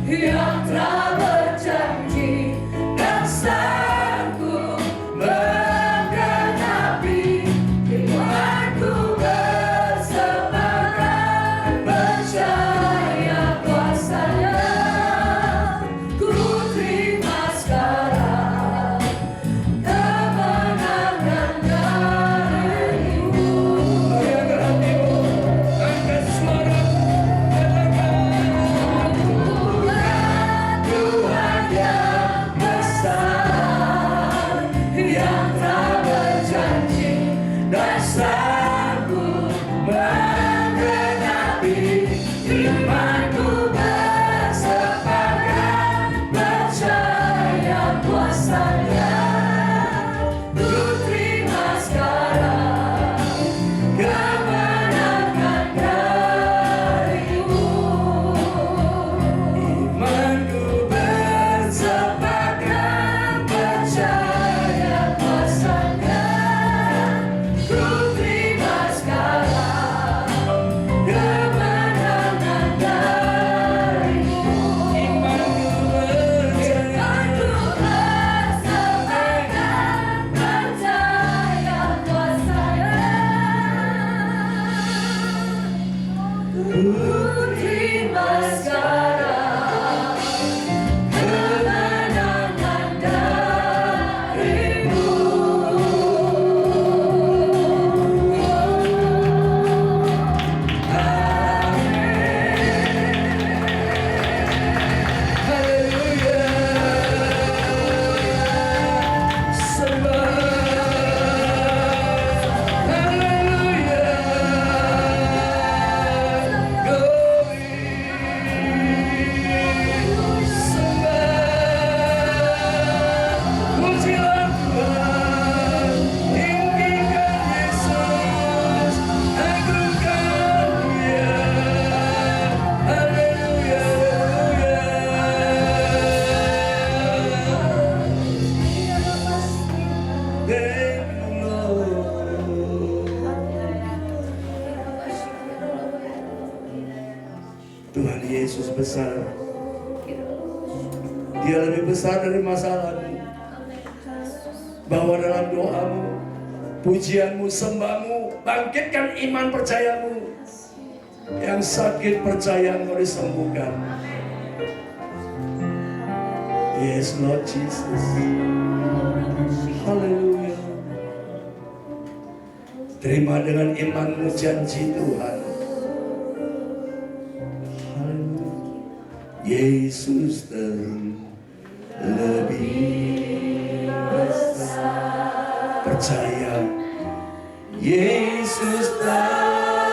yang telah berjanji dan sanggup menggenapi imanku bersepakat percaya kuasa-Nya. Ku terima sekarang kemenangan darimu. Angkat hatimu, angkat suara, Tuhan yang besar, yang telah berjanji dan sanggup menggenapi imanku bersepakat percaya kuasa-Nya. Ku terima sekarang kemenangan darimu. Imanku bersepakat percaya kuasa-Nya. Ku terima sekarang kemenangan darimu. Imanku bersepakat percaya kuasa-Nya. Ku terima sekarang kemenangan darimu. Haleluya. Sembah. Haleluya. Glory. Sembah. Pujilah Tuhan. Tinggikan Yesus. Agungkan Dia. Haleluya. Thank you, Lord. Tuhan Yesus besar. Dia lebih besar dari masalahmu. Bawa dalam doamu, pujianmu, sembahmu, bangkitkan iman percayamu. Yang sakit percaya engkau disembuhkan. Yes, Lord Jesus. Haleluya. Terima dengan imanmu janji Tuhan. Haleluya. Yesus lebih besar. Percaya Yesus lebih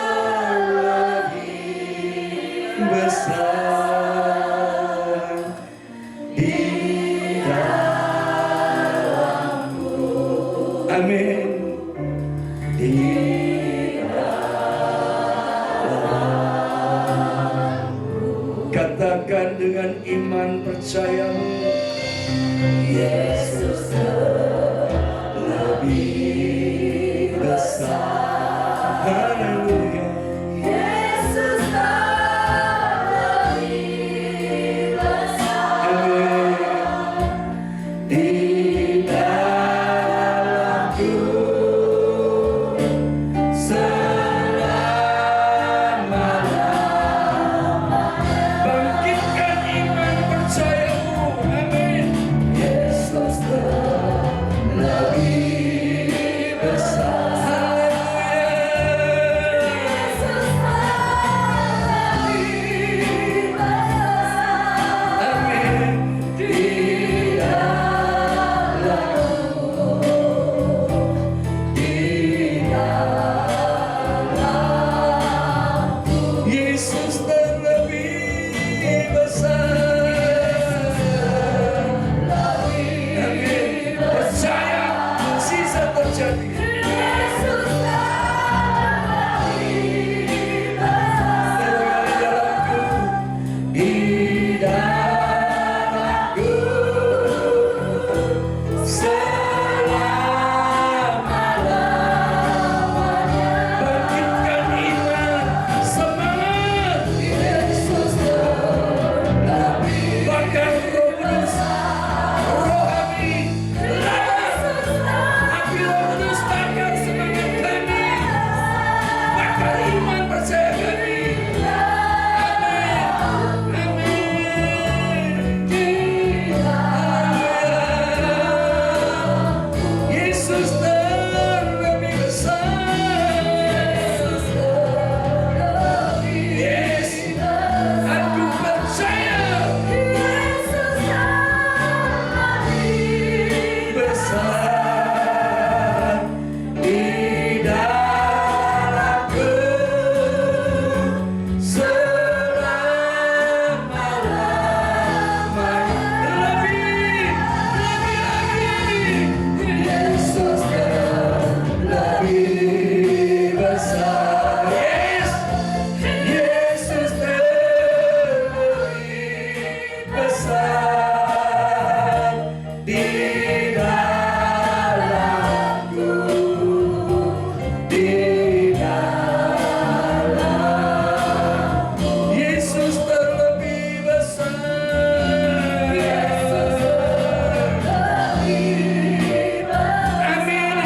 Amin.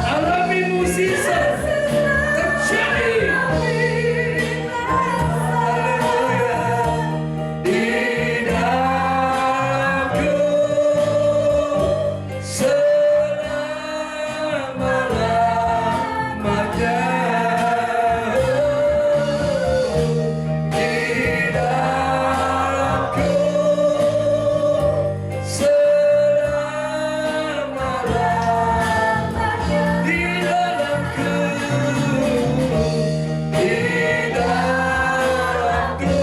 Alami mukjizat terjadi. Haleluya. Di dalamku selama-lamanya. Di dalamku selama-lamanya. Di dalamku, di dalamku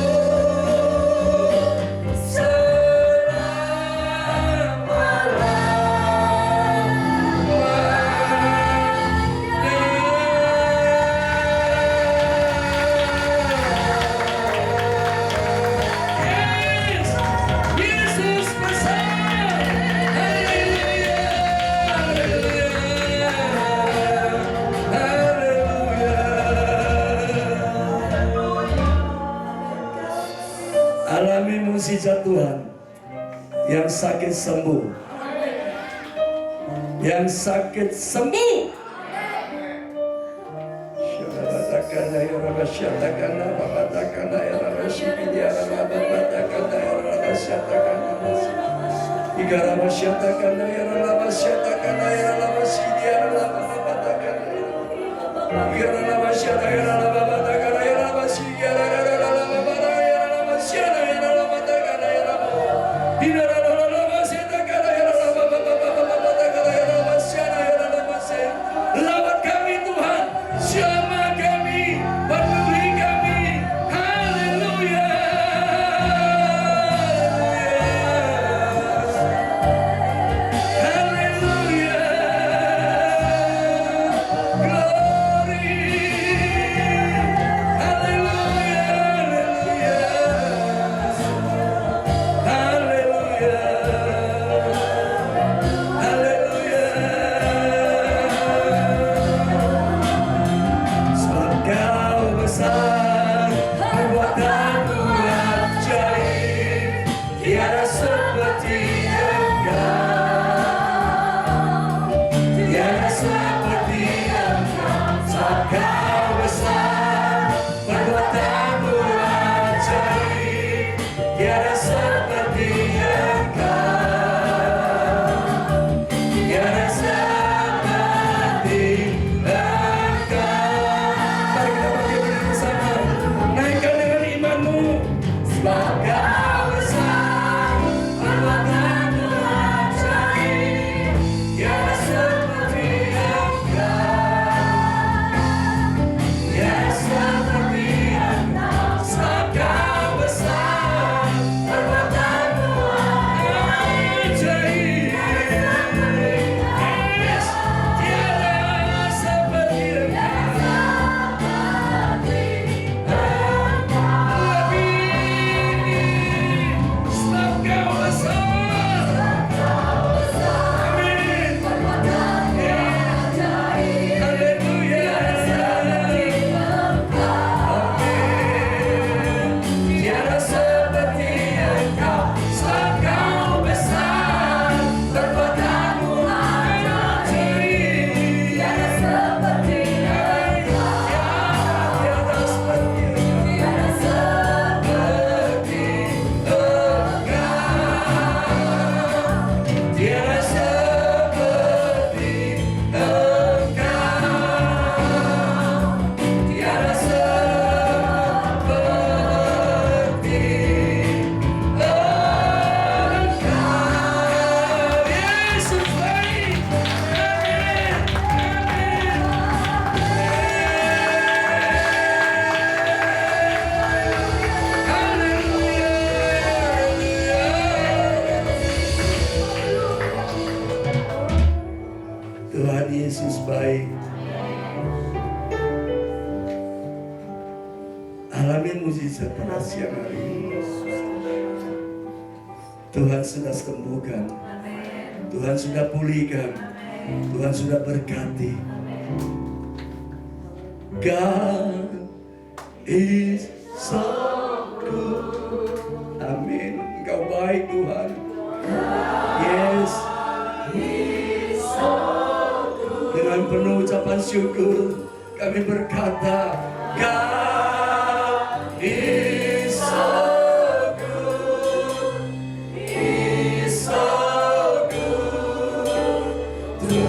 Yes, Yesus besar. Haleluya, haleluya, haleluya. Alami mukjizat Tuhan. Yang sakit sembuh. Yang sakit sembuh. Syabadakanna ya Rabba syatakanna babadakanna ya Rabba syikidi ya Rabba babadakanna ya Rabba syatakanna. Igarama syatakanna ya Rabba syatakanna ya Rabba syikidi ya Rabba babadakanna. Igarama syatakanna ya Rabba babadakanna ya Rabba syikidi ya Rabba babadakanna ya Rabba syatakanna ya Rabba babadakanna ya Rabba. Lawat kami Tuhan, jamah kami, penuhi kami. Haleluya. Haleluya. Glory. Haleluya. Haleluya. Haleluya. Sebab Kau besar, perbuatanmu ajaib, tiada seperti Engkau, tiada seperti Engkau. Sebab Kau besar, perbuatanmu ajaib, tiada seperti Engkau, tiada seperti Engkau. Mari kita bagi berdiri bersama, naikkan dengan imanmu. Sebab Kau besar, perbuatanmu ajaib, tiada seperti Engkau, tiada seperti Engkau. Sebab Kau besar, perbuatanmu ajaib, yes, tiada seperti Yesus baik. Alamin mujizat pada siang hari ini. Tuhan sudah sembuhkan, Tuhan sudah pulihkan, Tuhan sudah berkati. God is so good. Amin. Engkau baik Tuhan. Yes, penuh ucapan syukur kami berkata, God is so good, He's so good to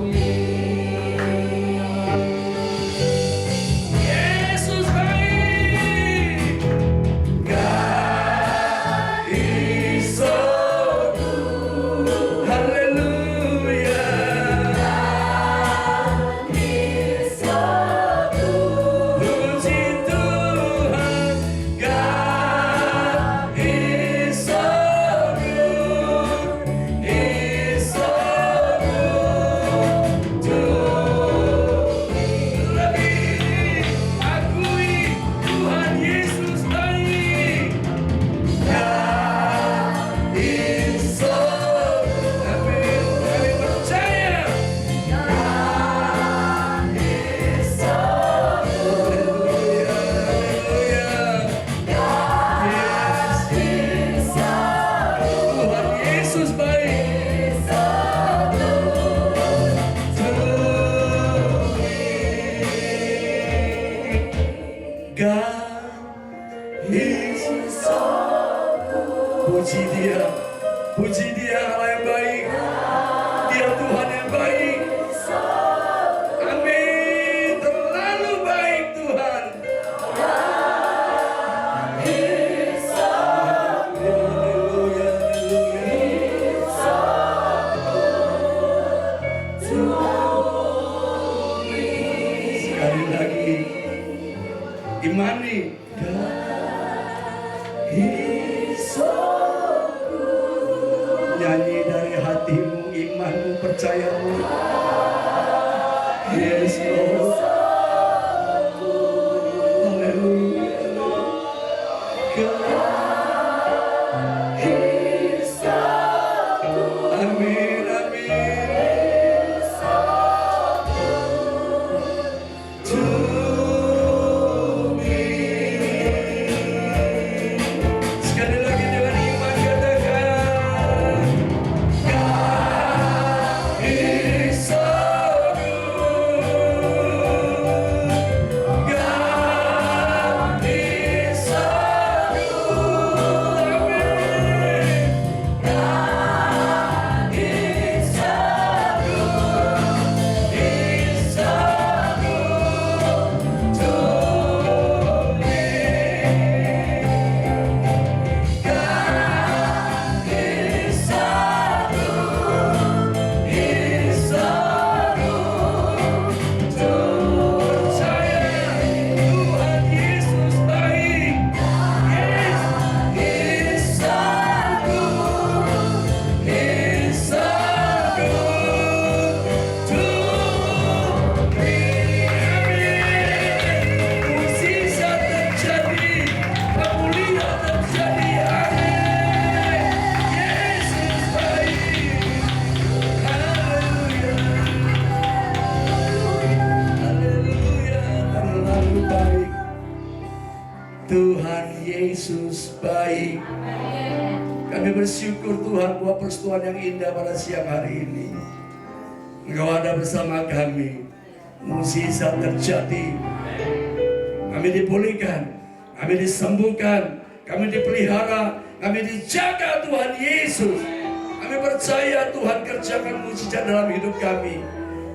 me. Yesus baik, God is so good, haleluya. Puji Tuhan, God is so good, He's so good to me. Lebih akui Tuhan Yesus baik, God is so good. Amin. Kami percaya God is so good. Haleluya, haleluya. Yes, is so good. Tuhan Yesus baik. So good to me. God is so good. Puji Dia Allah yang baik. Dia Tuhan yang baik. Amin. Terlalu baik Tuhan. Haleluya, haleluya. Sekali lagi imani. He's so good. Nyanyi dari hatimu, imanmu, percayamu. Yes, Lord. Haleluya. God, He's so good. Amin, amin. To me. Sekali lagi dengan iman katakan, God is so good. God is so good. Amin. God is so good. He's so good to me. God is so good, He's so good to percaya Tuhan Yesus baik. Yes, He's so good, He's so good to me. Amin. Mukjizat terjadi, pemulihan terjadi. Amin. Yesus baik. Haleluya. Haleluya. Terlalu baik. Tuhan Yesus baik. Kami bersyukur Tuhan buat persetujuan yang indah pada siang hari ini. Engkau ada bersama kami. Mukjizat terjadi. Kami dipulihkan, kami disembuhkan, kami dipelihara, kami dijaga Tuhan Yesus. Kami percaya Tuhan kerjakan mukjizat dalam hidup kami.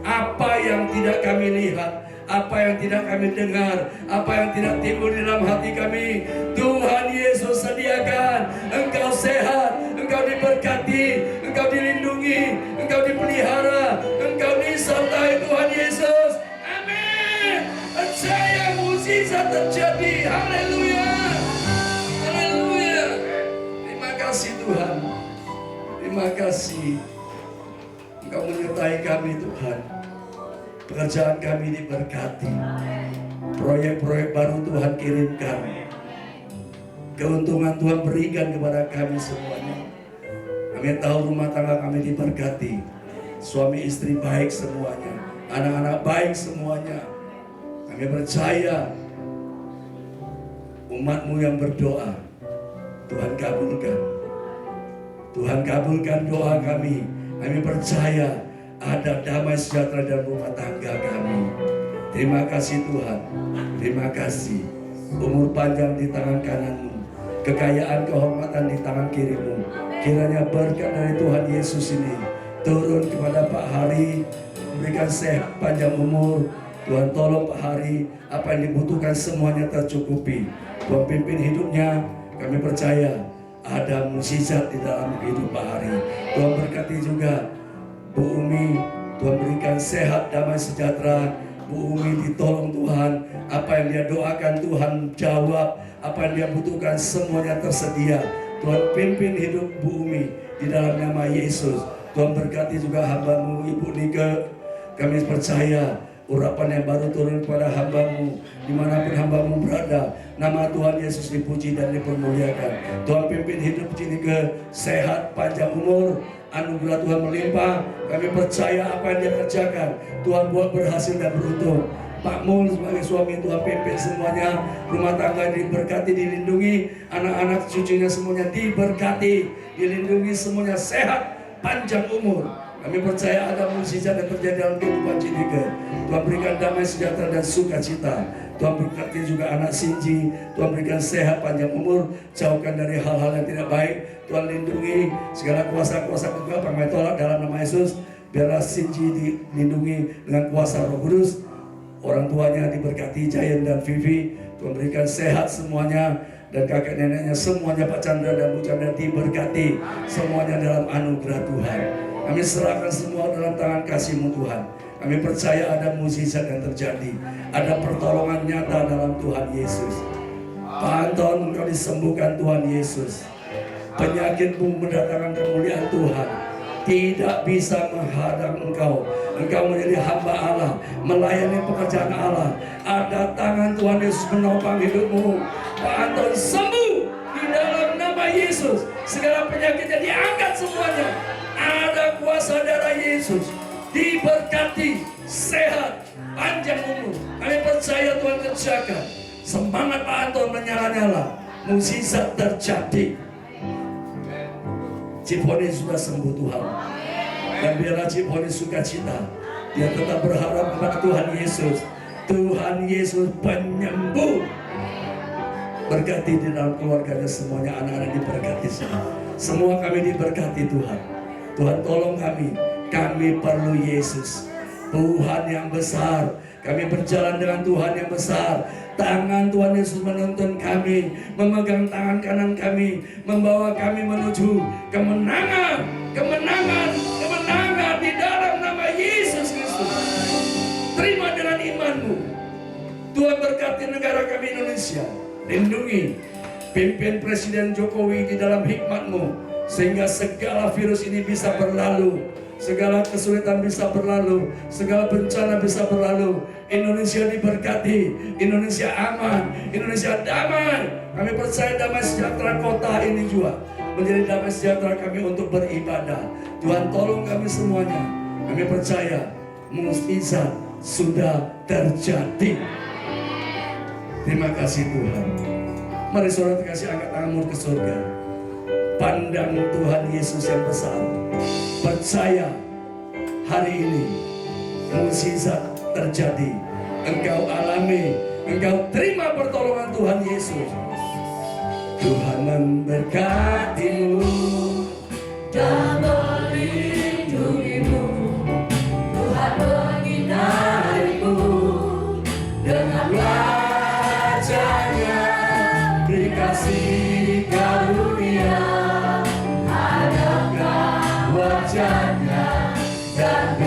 Apa yang tidak kami lihat, apa yang tidak kami dengar, apa yang tidak timbul di dalam hati kami, Tuhan Yesus sediakan. Engkau sehat, engkau diberkati, engkau dilindungi, engkau dipelihara, engkau disertai Tuhan Yesus. Amin. Percaya mukjizat terjadi. Haleluya. Haleluya. Terima kasih Tuhan. Terima kasih. Engkau menyertai kami Tuhan. Pekerjaan kami diberkati. Proyek-proyek baru Tuhan kirimkan. Keuntungan Tuhan berikan kepada kami semuanya. Kami tahu rumah tangga kami diberkati. Suami istri baik semuanya. Anak-anak baik semuanya. Kami percaya umat-Mu yang berdoa, Tuhan kabulkan. Tuhan kabulkan doa kami. Kami percaya ada damai sejahtera dalam rumah tangga kami. Terima kasih Tuhan, terima kasih. Umur panjang di tangan kananmu, kekayaan kehormatan di tangan kirimu. Kiranya berkat dari Tuhan Yesus ini turun kepada Pak Hari, berikan sehat panjang umur. Tuhan tolong Pak Hari, apa yang dibutuhkan semuanya tercukupi. Tuhan pimpin hidupnya, kami percaya ada mukjizat di dalam hidup Pak Hari. Tuhan berkati juga Bu Umi, Tuhan berikan sehat, damai sejahtera. Bu Umi ditolong Tuhan, apa yang dia doakan Tuhan jawab, apa yang dia butuhkan semuanya tersedia. Tuhan pimpin hidup Bu Umi di dalam nama Yesus. Tuhan berkati juga hamba-Mu Ibu Nike. Kami percaya urapan yang baru turun kepada hamba-Mu dimanapun hamba-Mu berada. Nama Tuhan Yesus dipuji dan dipermuliakan. Tuhan pimpin hidup Nike, sehat, panjang umur, anugerah Tuhan melimpah. Kami percaya apa yang dia kerjakan Tuhan buat berhasil dan beruntung. Pak Mul sebagai suami Tuhan pimpin semuanya, rumah tangga diberkati, dilindungi, anak-anak cucunya semuanya diberkati, dilindungi semuanya sehat, panjang umur. Kami percaya ada mukjizat yang terjadi dalam kehidupan Cinike. Tuhan berikan damai sejahtera dan sukacita. Tuhan berkati juga anak Sinji. Tuhan berikan sehat panjang umur, jauhkan dari hal-hal yang tidak baik. Tuhan lindungi segala kuasa-kuasa kegelapan, kami tolak dalam nama Yesus. Biarlah Sinji dilindungi dengan kuasa Roh Kudus. Orang tuanya diberkati, Jayan dan Vivi. Tuhan berikan sehat semuanya. Dan kakek neneknya semuanya, Pak Chandra dan Bu Chandra diberkati. Semuanya dalam anugerah Tuhan. Kami serahkan semua dalam tangan kasih-Mu Tuhan. Kami percaya ada mukjizat yang terjadi. Ada pertolongan nyata dalam Tuhan Yesus. Pak Anton, Engkau disembuhkan Tuhan Yesus. Penyakitmu mendatangkan kemuliaan Tuhan. Tidak bisa menghadang Engkau. Engkau menjadi hamba Allah, melayani pekerjaan Allah. Ada tangan Tuhan Yesus menopang hidupmu. Pak Anton sembuh di dalam nama Yesus. Segala penyakitnya diangkat semuanya. Ada kuasa darah Yesus. Diberkati, sehat, panjang umur. Kami percaya Tuhan kerjakan. Semangat Pak Anton menyala-nyala. Mukjizat terjadi. Ciponi sudah sembuh Tuhan. Dan biarlah Ciponi sukacita. Dia tetap berharap kepada Tuhan Yesus. Tuhan Yesus penyembuh. Berkati di dalam keluarganya semuanya, anak-anak diberkati semua. Semua kami diberkati Tuhan. Tuhan tolong kami. Kami perlu Yesus, Tuhan yang besar. Kami berjalan dengan Tuhan yang besar. Tangan Tuhan Yesus menuntun kami, memegang tangan kanan kami, membawa kami menuju kemenangan, kemenangan, kemenangan di dalam nama Yesus Kristus. Terima dengan imanmu. Tuhan berkati negara kami Indonesia. Lindungi, pimpin Presiden Jokowi di dalam hikmat-Mu, sehingga segala virus ini bisa berlalu. Segala kesulitan bisa berlalu, segala bencana bisa berlalu. Indonesia diberkati, Indonesia aman, Indonesia damai. Kami percaya damai sejahtera kota ini juga menjadi damai sejahtera kami untuk beribadah. Tuhan tolong kami semuanya. Kami percaya mukjizat sudah terjadi. Terima kasih Tuhan. Mari saudara kasih angkat tanganmu ke surga. Pandang Tuhan Yesus yang besar. Percaya hari ini mukjizat terjadi. Engkau alami, engkau terima pertolongan Tuhan Yesus. Tuhan memberkatimu dan melindungimu. Tuhan menyinarimu dengan wajah-Nya, beri kasih karunia. Wajah-Nya dan